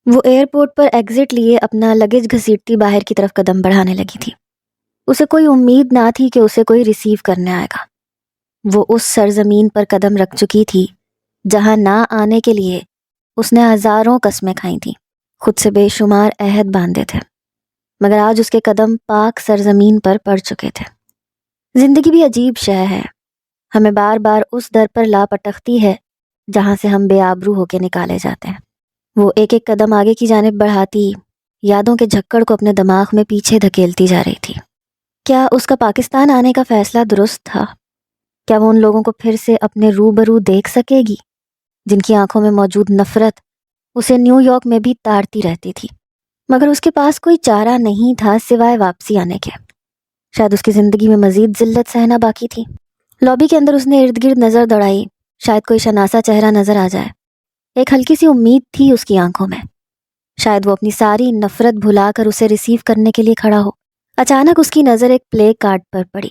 وہ ایئرپورٹ پر ایگزٹ لیے اپنا لگیج گھسیٹتی باہر کی طرف قدم بڑھانے لگی تھی۔ اسے کوئی امید نہ تھی کہ اسے کوئی ریسیو کرنے آئے گا۔ وہ اس سرزمین پر قدم رکھ چکی تھی جہاں نہ آنے کے لیے اس نے ہزاروں قسمیں کھائی تھیں، خود سے بے شمار عہد باندھے تھے، مگر آج اس کے قدم پاک سرزمین پر پڑ چکے تھے۔ زندگی بھی عجیب شے ہے، ہمیں بار بار اس در پر لا پٹکتی ہے جہاں سے ہم بے آبرو ہو کے نکالے جاتے ہیں۔ وہ ایک ایک قدم آگے کی جانب بڑھاتی، یادوں کے جھکڑ کو اپنے دماغ میں پیچھے دھکیلتی جا رہی تھی۔ کیا اس کا پاکستان آنے کا فیصلہ درست تھا؟ کیا وہ ان لوگوں کو پھر سے اپنے روبرو دیکھ سکے گی جن کی آنکھوں میں موجود نفرت اسے نیو یارک میں بھی تاڑتی رہتی تھی؟ مگر اس کے پاس کوئی چارہ نہیں تھا سوائے واپسی آنے کے۔ شاید اس کی زندگی میں مزید ذلت سہنا باقی تھی۔ لابی کے اندر اس نے ارد گرد نظر دوڑائی، شاید کوئی شناسا چہرہ نظر آ جائے۔ ایک ہلکی سی امید تھی اس کی آنکھوں میں، شاید وہ اپنی ساری نفرت بھلا کر اسے ریسیو کرنے کے لیے کھڑا ہو۔ اچانک اس کی نظر ایک پلے کارڈ پر پڑی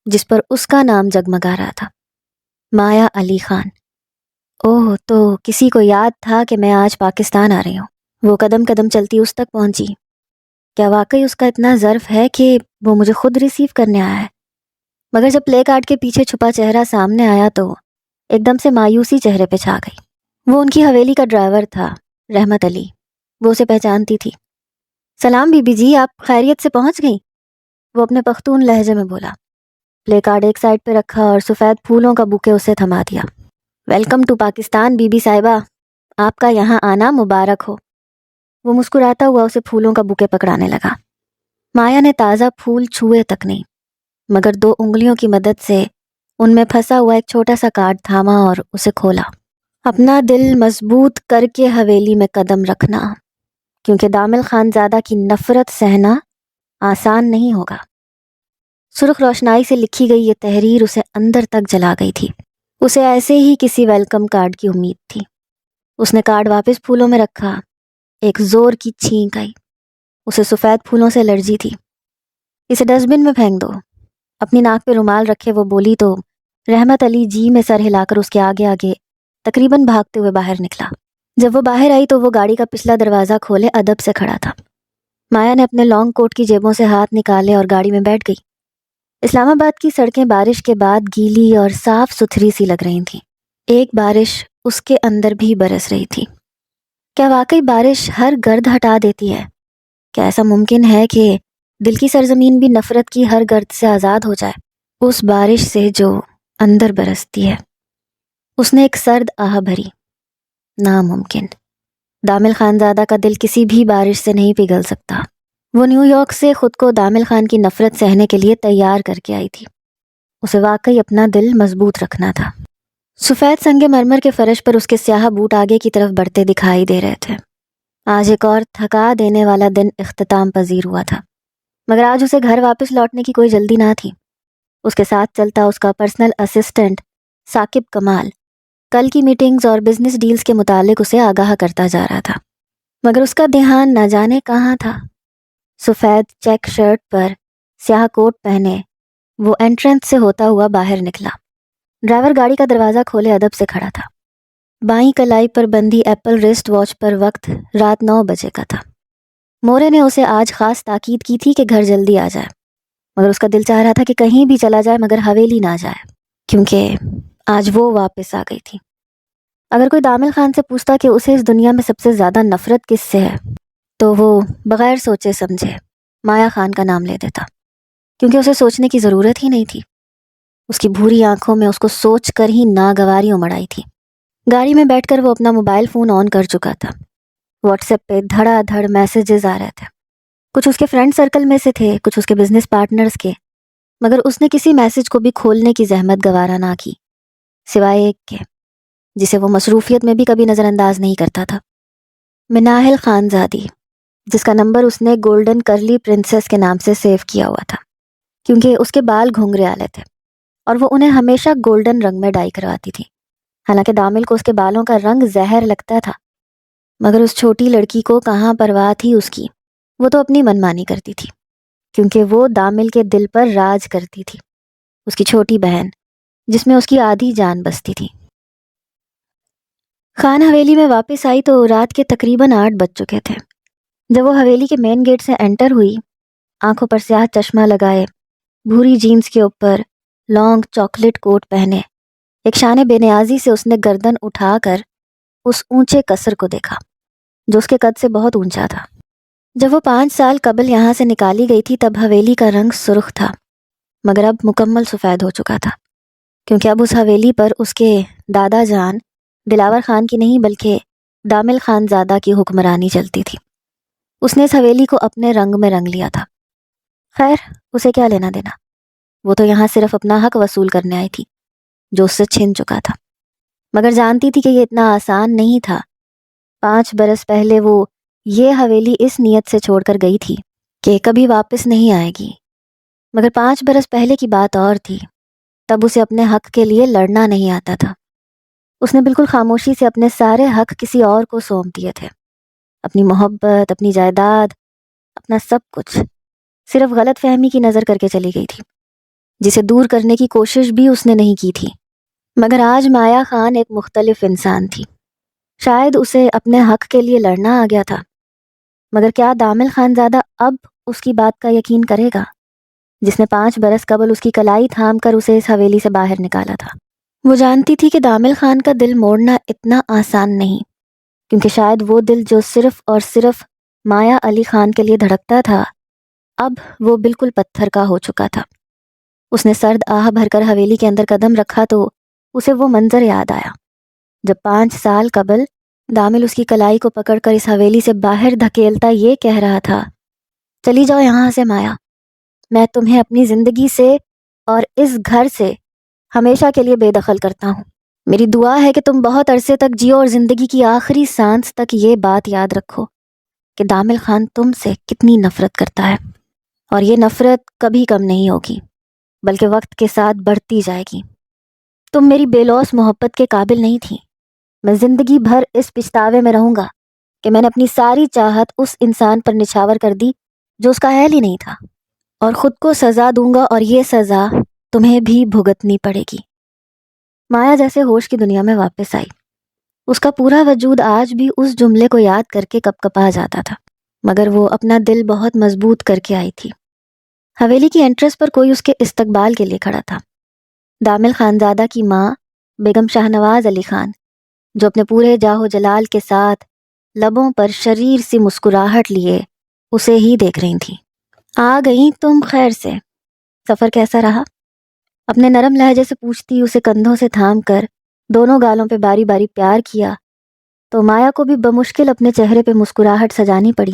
جس پر اس کا نام جگمگا رہا تھا، مایا علی خان۔ اوہ، تو کسی کو یاد تھا کہ میں آج پاکستان آ رہی ہوں۔ وہ قدم قدم چلتی اس تک پہنچی۔ کیا واقعی اس کا اتنا ظرف ہے کہ وہ مجھے خود ریسیو کرنے آیا ہے؟ مگر جب پلے کارڈ کے پیچھے چھپا چہرہ سامنے آیا تو ایک دم سے مایوسی چہرے پہ چھا گئی۔ وہ ان کی حویلی کا ڈرائیور تھا، رحمت علی۔ وہ اسے پہچانتی تھی۔ سلام بی بی جی، آپ خیریت سے پہنچ گئیں؟ وہ اپنے پختون لہجے میں بولا۔ پلے کارڈ ایک سائڈ پہ رکھا اور سفید پھولوں کا بوکے اسے تھما دیا۔ ویلکم ٹو پاکستان بی بی صاحبہ، آپ کا یہاں آنا مبارک ہو۔ وہ مسکراتا ہوا اسے پھولوں کا بوکے پکڑانے لگا۔ مایا نے تازہ پھول چھوئے تک نہیں، مگر 2 انگلیوں کی مدد سے ان میں پھنسا ہوا ایک چھوٹا سا کارڈ تھاما اور اسے کھولا۔ اپنا دل مضبوط کر کے حویلی میں قدم رکھنا، کیونکہ دامل خانزادہ کی نفرت سہنا آسان نہیں ہوگا۔ سرخ روشنائی سے لکھی گئی یہ تحریر اسے اندر تک جلا گئی تھی۔ اسے ایسے ہی کسی ویلکم کارڈ کی امید تھی۔ اس نے کارڈ واپس پھولوں میں رکھا۔ ایک زور کی چھینک آئی۔ اسے سفید پھولوں سے الرجی تھی۔ اسے ڈسٹ بن میں پھینک دو۔ اپنی ناک پہ رومال رکھے وہ بولی تو رحمت علی جی میں سر ہلا کر اس کے آگے آگے تقریباً بھاگتے ہوئے باہر نکلا۔ جب وہ باہر آئی تو وہ گاڑی کا پچھلا دروازہ کھولے ادب سے کھڑا تھا۔ مایا نے اپنے لانگ کوٹ کی جیبوں سے ہاتھ نکالے اور گاڑی میں بیٹھ گئی۔ اسلام آباد کی سڑکیں بارش کے بعد گیلی اور صاف ستھری سی لگ رہی تھیں۔ ایک بارش اس کے اندر بھی برس رہی تھی۔ کیا واقعی بارش ہر گرد ہٹا دیتی ہے؟ کیا ایسا ممکن ہے کہ دل کی سرزمین بھی نفرت کی ہر گرد سے آزاد ہو جائے؟ اس بارش سے جو اندر برستی ہے۔ اس نے ایک سرد آہ بھری۔ ناممکن۔ دامل خانزادہ کا دل کسی بھی بارش سے نہیں پگھل سکتا۔ وہ نیو یارک سے خود کو دامل خان کی نفرت سہنے کے لیے تیار کر کے آئی تھی۔ اسے واقعی اپنا دل مضبوط رکھنا تھا۔ سفید سنگ مرمر کے فرش پر اس کے سیاہ بوٹ آگے کی طرف بڑھتے دکھائی دے رہے تھے۔ آج ایک اور تھکا دینے والا دن اختتام پذیر ہوا تھا، مگر آج اسے گھر واپس لوٹنے کی کوئی جلدی نہ تھی۔ اس کے ساتھ چلتا اس کا پرسنل اسسٹنٹ ثاقب کمال کل کی میٹنگز اور بزنس ڈیلز کے متعلق اسے آگاہ کرتا جا رہا تھا، مگر اس کا دھیان نہ جانے کہاں تھا۔ سفید چیک شرٹ پر سیاہ کوٹ پہنے وہ انٹرنس سے ہوتا ہوا باہر نکلا۔ ڈرائیور گاڑی کا دروازہ کھولے ادب سے کھڑا تھا۔ بائیں کلائی پر بندھی ایپل ریسٹ واچ پر وقت رات 9 بجے کا تھا۔ مورے نے اسے آج خاص تاکید کی تھی کہ گھر جلدی آ جائے، مگر اس کا دل چاہ رہا تھا کہ کہیں بھی چلا جائے مگر حویلی نہ جائے، کیونکہ آج وہ واپس آ گئی تھی۔ اگر کوئی دامل خان سے پوچھتا کہ اسے اس دنیا میں سب سے زیادہ نفرت کس سے ہے تو وہ بغیر سوچے سمجھے مایا خان کا نام لے دیتا، کیونکہ اسے سوچنے کی ضرورت ہی نہیں تھی۔ اس کی بھوری آنکھوں میں اس کو سوچ کر ہی ناگواری امڑ آئی تھی۔ گاڑی میں بیٹھ کر وہ اپنا موبائل فون آن کر چکا تھا۔ واٹس ایپ پہ دھڑا دھڑ میسیجز آ رہے تھے۔ کچھ اس کے فرینڈ سرکل میں سے تھے، کچھ اس کے بزنس پارٹنرز کے، مگر اس نے کسی میسیج کو بھی کھولنے کی زحمت گوارا نہ کی، سوائے ایک کے جسے وہ مصروفیت میں بھی کبھی نظر انداز نہیں کرتا تھا۔ مناہل خانزادی، جس کا نمبر اس نے گولڈن کرلی پرنسس کے نام سے سیو کیا ہوا تھا، کیونکہ اس کے بال گھنگرے والے تھے اور وہ انہیں ہمیشہ گولڈن رنگ میں ڈائی کرواتی تھی۔ حالانکہ دامل کو اس کے بالوں کا رنگ زہر لگتا تھا، مگر اس چھوٹی لڑکی کو کہاں پرواہ تھی اس کی۔ وہ تو اپنی منمانی کرتی تھی، کیونکہ وہ دامل کے دل پر راج کرتی تھی، اس کی چھوٹی بہن جس میں اس کی آدھی جان بستی تھی۔ خان حویلی میں واپس آئی تو رات کے تقریباً 8 بج چکے تھے۔ جب وہ حویلی کے مین گیٹ سے انٹر ہوئی، آنکھوں پر سیاہ چشمہ لگائے، بھوری جینز کے اوپر لانگ چاکلیٹ کوٹ پہنے، ایک شان بے نیازی سے اس نے گردن اٹھا کر اس اونچے قصر کو دیکھا جو اس کے قد سے بہت اونچا تھا۔ جب وہ 5 سال قبل یہاں سے نکالی گئی تھی تب حویلی کا رنگ سرخ تھا، مگر اب مکمل سفید ہو چکا تھا، کیونکہ اب اس حویلی پر اس کے دادا جان دلاور خان کی نہیں بلکہ دامل خان زادہ کی حکمرانی چلتی تھی۔ اس نے اس حویلی کو اپنے رنگ میں رنگ لیا تھا۔ خیر، اسے کیا لینا دینا، وہ تو یہاں صرف اپنا حق وصول کرنے آئی تھی جو اس سے چھن چکا تھا، مگر جانتی تھی کہ یہ اتنا آسان نہیں تھا۔ 5 برس پہلے وہ یہ حویلی اس نیت سے چھوڑ کر گئی تھی کہ کبھی واپس نہیں آئے گی، مگر 5 برس پہلے کی بات اور تھی، تب اسے اپنے حق کے لیے لڑنا نہیں آتا تھا۔ اس نے بالکل خاموشی سے اپنے سارے حق کسی اور کو سونپ دیے تھے، اپنی محبت، اپنی جائیداد، اپنا سب کچھ، صرف غلط فہمی کی نظر کر کے چلی گئی تھی، جسے دور کرنے کی کوشش بھی اس نے نہیں کی تھی۔ مگر آج مایا خان ایک مختلف انسان تھی۔ شاید اسے اپنے حق کے لیے لڑنا آ گیا تھا، مگر کیا دامل خان زادہ اب اس کی بات کا یقین کرے گا جس نے 5 برس قبل اس کی کلائی تھام کر اسے اس حویلی سے باہر نکالا تھا؟ وہ جانتی تھی کہ دامل خان کا دل موڑنا اتنا آسان نہیں، کیونکہ شاید وہ دل جو صرف اور صرف مایا علی خان کے لیے دھڑکتا تھا اب وہ بالکل پتھر کا ہو چکا تھا۔ اس نے سرد آہ بھر کر حویلی کے اندر قدم رکھا تو اسے وہ منظر یاد آیا جب 5 سال قبل دامل اس کی کلائی کو پکڑ کر اس حویلی سے باہر دھکیلتا یہ کہہ رہا تھا، چلی جاؤ یہاں سے مایا، میں تمہیں اپنی زندگی سے اور اس گھر سے ہمیشہ کے لیے بے دخل کرتا ہوں۔ میری دعا ہے کہ تم بہت عرصے تک جیو اور زندگی کی آخری سانس تک یہ بات یاد رکھو کہ دامل خان تم سے کتنی نفرت کرتا ہے، اور یہ نفرت کبھی کم نہیں ہوگی بلکہ وقت کے ساتھ بڑھتی جائے گی۔ تم میری بے لوث محبت کے قابل نہیں تھی، میں زندگی بھر اس پچھتاوے میں رہوں گا کہ میں نے اپنی ساری چاہت اس انسان پر نچھاور کر دی جو اس کا اہل ہی نہیں تھا، اور خود کو سزا دوں گا اور یہ سزا تمہیں بھی بھگتنی پڑے گی۔ مایا جیسے ہوش کی دنیا میں واپس آئی، اس کا پورا وجود آج بھی اس جملے کو یاد کر کے کپ کپا جاتا تھا، مگر وہ اپنا دل بہت مضبوط کر کے آئی تھی۔ حویلی کی انٹرس پر کوئی اس کے استقبال کے لیے کھڑا تھا۔ دامل خانزادہ کی ماں بیگم شاہنواز علی خان، جو اپنے پورے جاہو جلال کے ساتھ لبوں پر شریر سی مسکراہٹ لیے اسے ہی دیکھ رہی تھیں۔ آ گئیں تم خیر سے، سفر کیسا رہا؟ اپنے نرم لہجے سے پوچھتی اسے کندھوں سے تھام کر دونوں گالوں پہ باری باری پیار کیا تو مایا کو بھی بمشکل اپنے چہرے پہ مسکراہٹ سجانی پڑی۔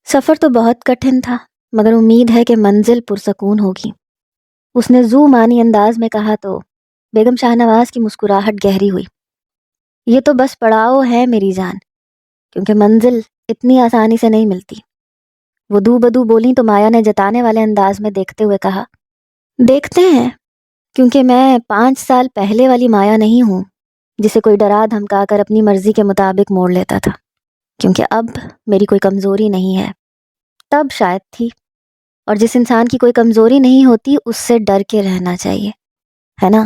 سفر تو بہت کٹھن تھا، مگر امید ہے کہ منزل پرسکون ہوگی، اس نے ذو معنی انداز میں کہا تو بیگم شاہنواز کی مسکراہٹ گہری ہوئی۔ یہ تو بس پڑاؤ ہے میری جان، کیونکہ منزل اتنی آسانی سے نہیں ملتی۔ وہ دو بدو بولیں تو مایا نے جتانے والے انداز میں دیکھتے ہوئے کہا، دیکھتے ہیں، کیونکہ میں 5 سال پہلے والی مایا نہیں ہوں جسے کوئی ڈرا دھمکا کر اپنی مرضی کے مطابق موڑ لیتا تھا، کیونکہ اب میری کوئی کمزوری نہیں ہے، تب شاید تھی، اور جس انسان کی کوئی کمزوری نہیں ہوتی اس سے ڈر کے رہنا چاہیے، ہے نا؟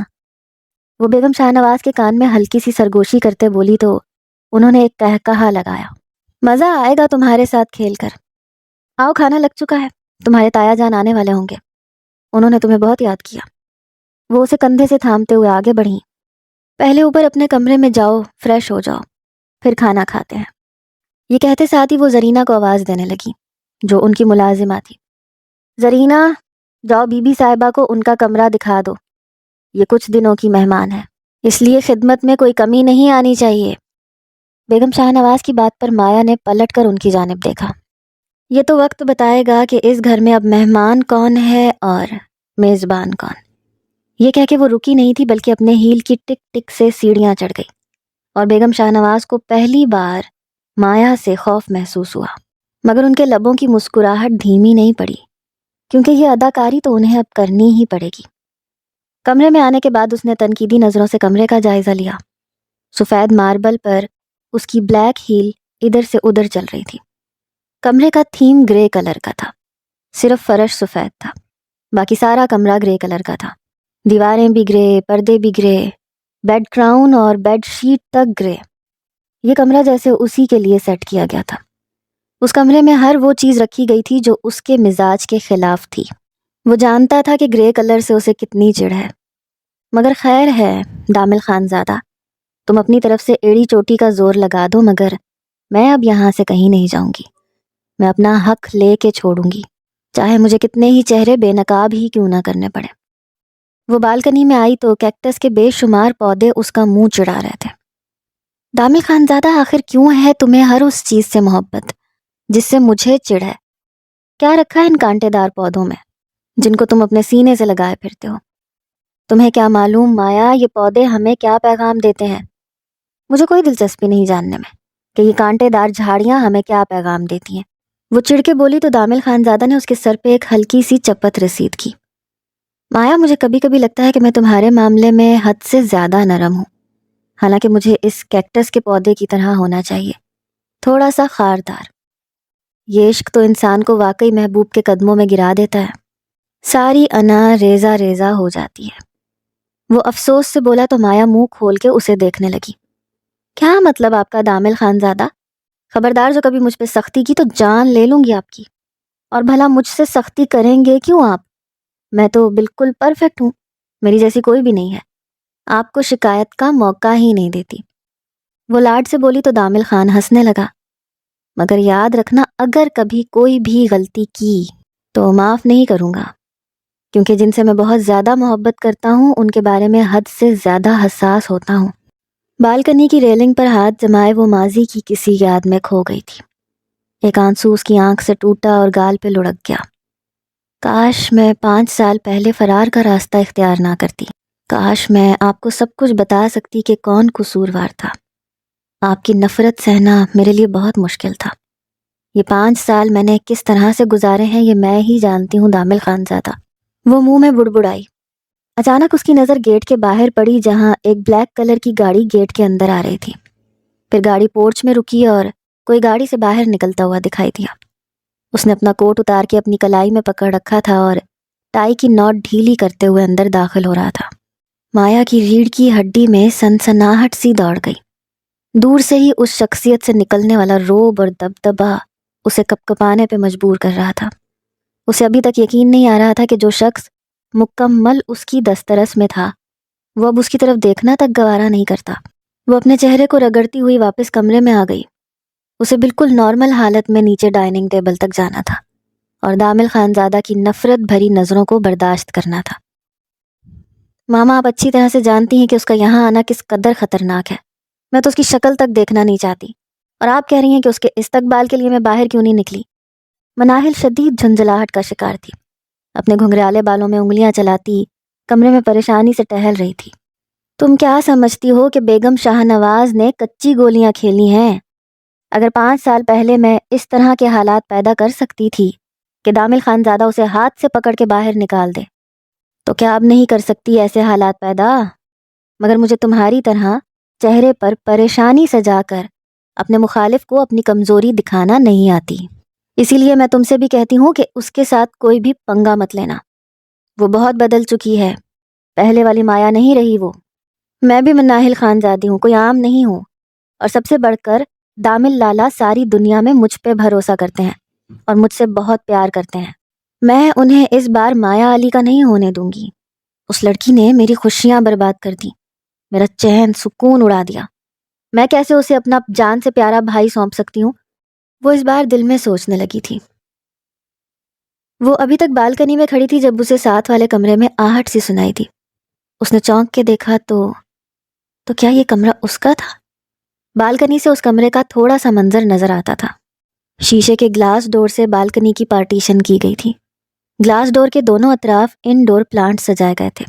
وہ بیگم شاہنواز کے کان میں ہلکی سی سرگوشی کرتے بولی تو انہوں نے ایک کہا لگایا، مزہ آئے گا تمہارے ساتھ کھیل کر، آؤ کھانا لگ چکا ہے، تمہارے تایا جان آنے والے ہوں گے، انہوں نے تمہیں بہت یاد کیا۔ وہ اسے کندھے سے تھامتے ہوئے آگے بڑھیں، پہلے اوپر اپنے کمرے میں جاؤ، فریش ہو جاؤ، پھر کھانا کھاتے ہیں۔ یہ کہتے ساتھ ہی وہ زرینہ کو آواز دینے لگی جو ان کی ملازمہ تھی، زرینہ جاؤ بی بی صاحبہ کو ان کا کمرہ دکھا دو، یہ کچھ دنوں کی مہمان ہے، اس لیے خدمت میں کوئی کمی نہیں آنی چاہیے۔ بیگم شاہنواز کی بات پر مایا نے پلٹ کر ان کی جانب دیکھا۔ یہ تو وقت بتائے گا کہ اس گھر میں اب مہمان کون ہے اور میزبان کون۔ یہ کہہ کے وہ رکی نہیں تھی بلکہ اپنے ہیل کی ٹک ٹک سے سیڑھیاں چڑھ گئی، اور بیگم شاہنواز کو پہلی بار مایا سے خوف محسوس ہوا، مگر ان کے لبوں کی مسکراہٹ دھیمی نہیں پڑی، کیونکہ یہ اداکاری تو انہیں اب کرنی ہی پڑے گی۔ کمرے میں آنے کے بعد اس نے تنقیدی نظروں سے کمرے کا جائزہ لیا۔ سفید ماربل پر اس کی بلیک ہیل ادھر سے ادھر چل رہی تھی۔ کمرے کا تھیم گرے کلر کا تھا، صرف فرش سفید تھا، باقی سارا کمرہ گرے کلر کا تھا، دیواریں بھی گرے، پردے بھی گرے، بیڈ کراؤن اور بیڈ شیٹ تک گرے۔ یہ کمرہ جیسے اسی کے لیے سیٹ کیا گیا تھا۔ اس کمرے میں ہر وہ چیز رکھی گئی تھی جو اس کے مزاج کے خلاف تھی۔ وہ جانتا تھا کہ گرے کلر سے اسے کتنی چڑ ہے، مگر خیر ہے دامل خان زادہ، تم اپنی طرف سے ایڑی چوٹی کا زور لگا دو، مگر میں اب یہاں سے کہیں نہیں جاؤں گی۔ میں اپنا حق لے کے چھوڑوں گی، چاہے مجھے کتنے ہی چہرے بے نقاب ہی کیوں نہ کرنے پڑے۔ وہ بالکنی میں آئی تو کیکٹس کے بے شمار پودے اس کا منہ چڑھا رہے تھے۔ دامل خان زادہ، آخر کیوں ہے تمہیں ہر اس چیز سے محبت جس سے مجھے چڑ ہے؟ کیا رکھا ہے ان کانٹے دار پودوں میں جن کو تم اپنے سینے سے لگائے پھرتے ہو؟ تمہیں کیا معلوم مایا یہ پودے ہمیں کیا پیغام دیتے ہیں؟ مجھے کوئی دلچسپی نہیں جاننے میں کہ یہ کانٹے دار جھاڑیاں ہمیں کیا پیغام دیتی ہیں۔ وہ چڑ کے بولی تو دامل خان زادہ نے اس کے سر پہ ایک ہلکی سی چپت رسید کی۔ مایا، مجھے کبھی کبھی لگتا ہے کہ میں تمہارے معاملے میں حد سے زیادہ نرم ہوں، حالانکہ مجھے اس کیکٹس کے پودے کی طرح ہونا چاہیے، تھوڑا سا خاردار۔ یہ عشق تو انسان کو واقعی محبوب کے قدموں میں گرا دیتا ہے، ساری انا ریزہ ریزہ ہو جاتی ہے۔ وہ افسوس سے بولا تو مایا منہ کھول کے اسے دیکھنے لگی۔ کیا مطلب آپ کا دامل خان زادہ؟ خبردار جو کبھی مجھ پہ سختی کی تو جان لے لوں گی آپ کی۔ اور بھلا مجھ سے سختی کریں گے کیوں آپ؟ میں تو بالکل پرفیکٹ ہوں، میری جیسی کوئی بھی نہیں ہے، آپ کو شکایت کا موقع ہی نہیں دیتی۔ وہ لاڈ سے بولی تو دامل خان ہنسنے لگا۔ مگر یاد رکھنا، اگر کبھی کوئی بھی غلطی کی تو معاف نہیں کروں گا، کیونکہ جن سے میں بہت زیادہ محبت کرتا ہوں ان کے بارے میں حد سے زیادہ حساس ہوتا ہوں۔ بالکنی کی ریلنگ پر ہاتھ جمائے وہ ماضی کی کسی یاد میں کھو گئی تھی۔ ایک آنسو اس کی آنکھ سے ٹوٹا اور گال پہ لڑک گیا۔ کاش میں 5 سال پہلے فرار کا راستہ اختیار نہ کرتی، کاش میں آپ کو سب کچھ بتا سکتی کہ کون قصوروار تھا۔ آپ کی نفرت سہنا میرے لیے بہت مشکل تھا۔ یہ 5 سال میں نے کس طرح سے گزارے ہیں یہ میں ہی جانتی ہوں دامل خان زادہ۔ وہ منہ میں بڑبڑائی۔ اچانک اس کی نظر گیٹ کے باہر پڑی جہاں ایک بلیک کلر کی گاڑی گیٹ کے اندر آ رہی تھی۔ پھر گاڑی پورچ میں رکی اور کوئی گاڑی سے باہر نکلتا ہوا دکھائی دیا۔ اس نے اپنا کوٹ اتار کے اپنی کلائی میں پکڑ رکھا تھا اور ٹائی کی نوٹ ڈھیلی کرتے ہوئے اندر داخل ہو رہا تھا۔ مایا کی ریڑھ کی ہڈی میں سنسناہٹ سی دوڑ گئی۔ دور سے ہی اس شخصیت سے نکلنے والا روب اور دبدبا اسے کپکپانے پہ مجبور کر رہا تھا۔ اسے ابھی تک یقین نہیں آ رہا تھا کہ جو شخص مکمل اس کی دسترس میں تھا وہ اب اس کی طرف دیکھنا تک گوارا نہیں کرتا۔ وہ اپنے چہرے کو رگڑتی ہوئی واپس کمرے میں آ گئی۔ اسے بالکل نارمل حالت میں نیچے ڈائننگ ٹیبل تک جانا تھا اور دامل خان زادہ کی نفرت بھری نظروں کو برداشت کرنا تھا۔ ماما، آپ اچھی طرح سے جانتی ہیں کہ اس کا یہاں آنا کس قدر خطرناک ہے۔ میں تو اس کی شکل تک دیکھنا نہیں چاہتی، اور آپ کہہ رہی ہیں کہ اس کے استقبال کے لیے میں باہر کیوں نہیں نکلی؟ مناہل شدید جھنجھلاہٹ کا شکار تھی۔ اپنے گھنگھرالے بالوں میں انگلیاں چلاتی کمرے میں پریشانی سے ٹہل رہی تھی۔ تم کیا سمجھتی ہو کہ بیگم شاہ نواز نے کچی گولیاں کھیلی ہیں؟ اگر 5 سال پہلے میں اس طرح کے حالات پیدا کر سکتی تھی کہ دامل خان زادہ اسے ہاتھ سے پکڑ کے باہر نکال دے، تو کیا اب نہیں کر سکتی ایسے حالات پیدا؟ مگر مجھے تمہاری طرح چہرے پر پریشانی سجا کر اپنے مخالف کو اپنی کمزوری دکھانا نہیں آتی۔ اسی لیے میں تم سے بھی کہتی ہوں کہ اس کے ساتھ کوئی بھی پنگا مت لینا۔ وہ بہت بدل چکی ہے، پہلے والی مایا نہیں رہی وہ۔ میں بھی مناہل خان زادی ہوں، کوئی عام نہیں ہوں، اور سب سے بڑھ کر دامل لالا ساری دنیا میں مجھ پہ بھروسہ کرتے ہیں اور مجھ سے بہت پیار کرتے ہیں۔ میں انہیں اس بار مایا علی کا نہیں ہونے دوں گی۔ اس لڑکی نے میری خوشیاں برباد کر دی، میرا چین سکون اڑا دیا۔ میں کیسے اسے اپنا جان سے پیارا بھائی سونپ سکتی ہوں؟ وہ اس بار دل میں سوچنے لگی تھی۔ وہ ابھی تک بالکنی میں کھڑی تھی جب اسے ساتھ والے کمرے میں آہٹ سی سنائی دی۔ اس نے چونک کے دیکھا تو کیا یہ کمرہ اس کا تھا؟ بالکنی سے اس کمرے کا تھوڑا سا منظر نظر آتا تھا۔ شیشے کے گلاس ڈور سے بالکنی کی پارٹیشن کی گئی تھی۔ گلاس ڈور کے دونوں اطراف انڈور پلانٹ سجائے گئے تھے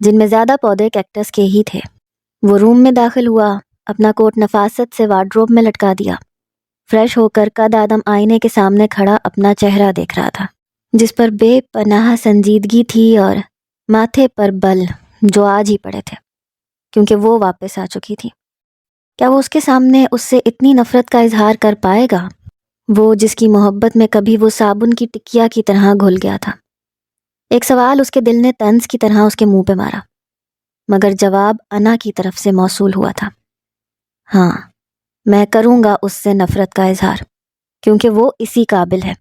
جن میں زیادہ پودے کیکٹس کے ہی تھے۔ وہ روم میں داخل ہوا، اپنا کوٹ نفاست سے وارڈروب میں لٹکا دیا۔ فریش ہو کر قد آدم آئینے کے سامنے کھڑا اپنا چہرہ دیکھ رہا تھا جس پر بے پناہ سنجیدگی تھی اور ماتھے پر بل جو آج ہی پڑے تھے کیونکہ وہ واپس آ چکی تھی۔ کیا وہ اس کے سامنے اس سے اتنی نفرت کا اظہار کر پائے گا؟ وہ جس کی محبت میں کبھی وہ صابن کی ٹکیا کی طرح گھل گیا تھا۔ ایک سوال اس کے دل نے طنز کی طرح اس کے منہ پہ مارا، مگر جواب انا کی طرف سے موصول ہوا تھا۔ ہاں، میں کروں گا اس سے نفرت کا اظہار، کیونکہ وہ اسی قابل ہے۔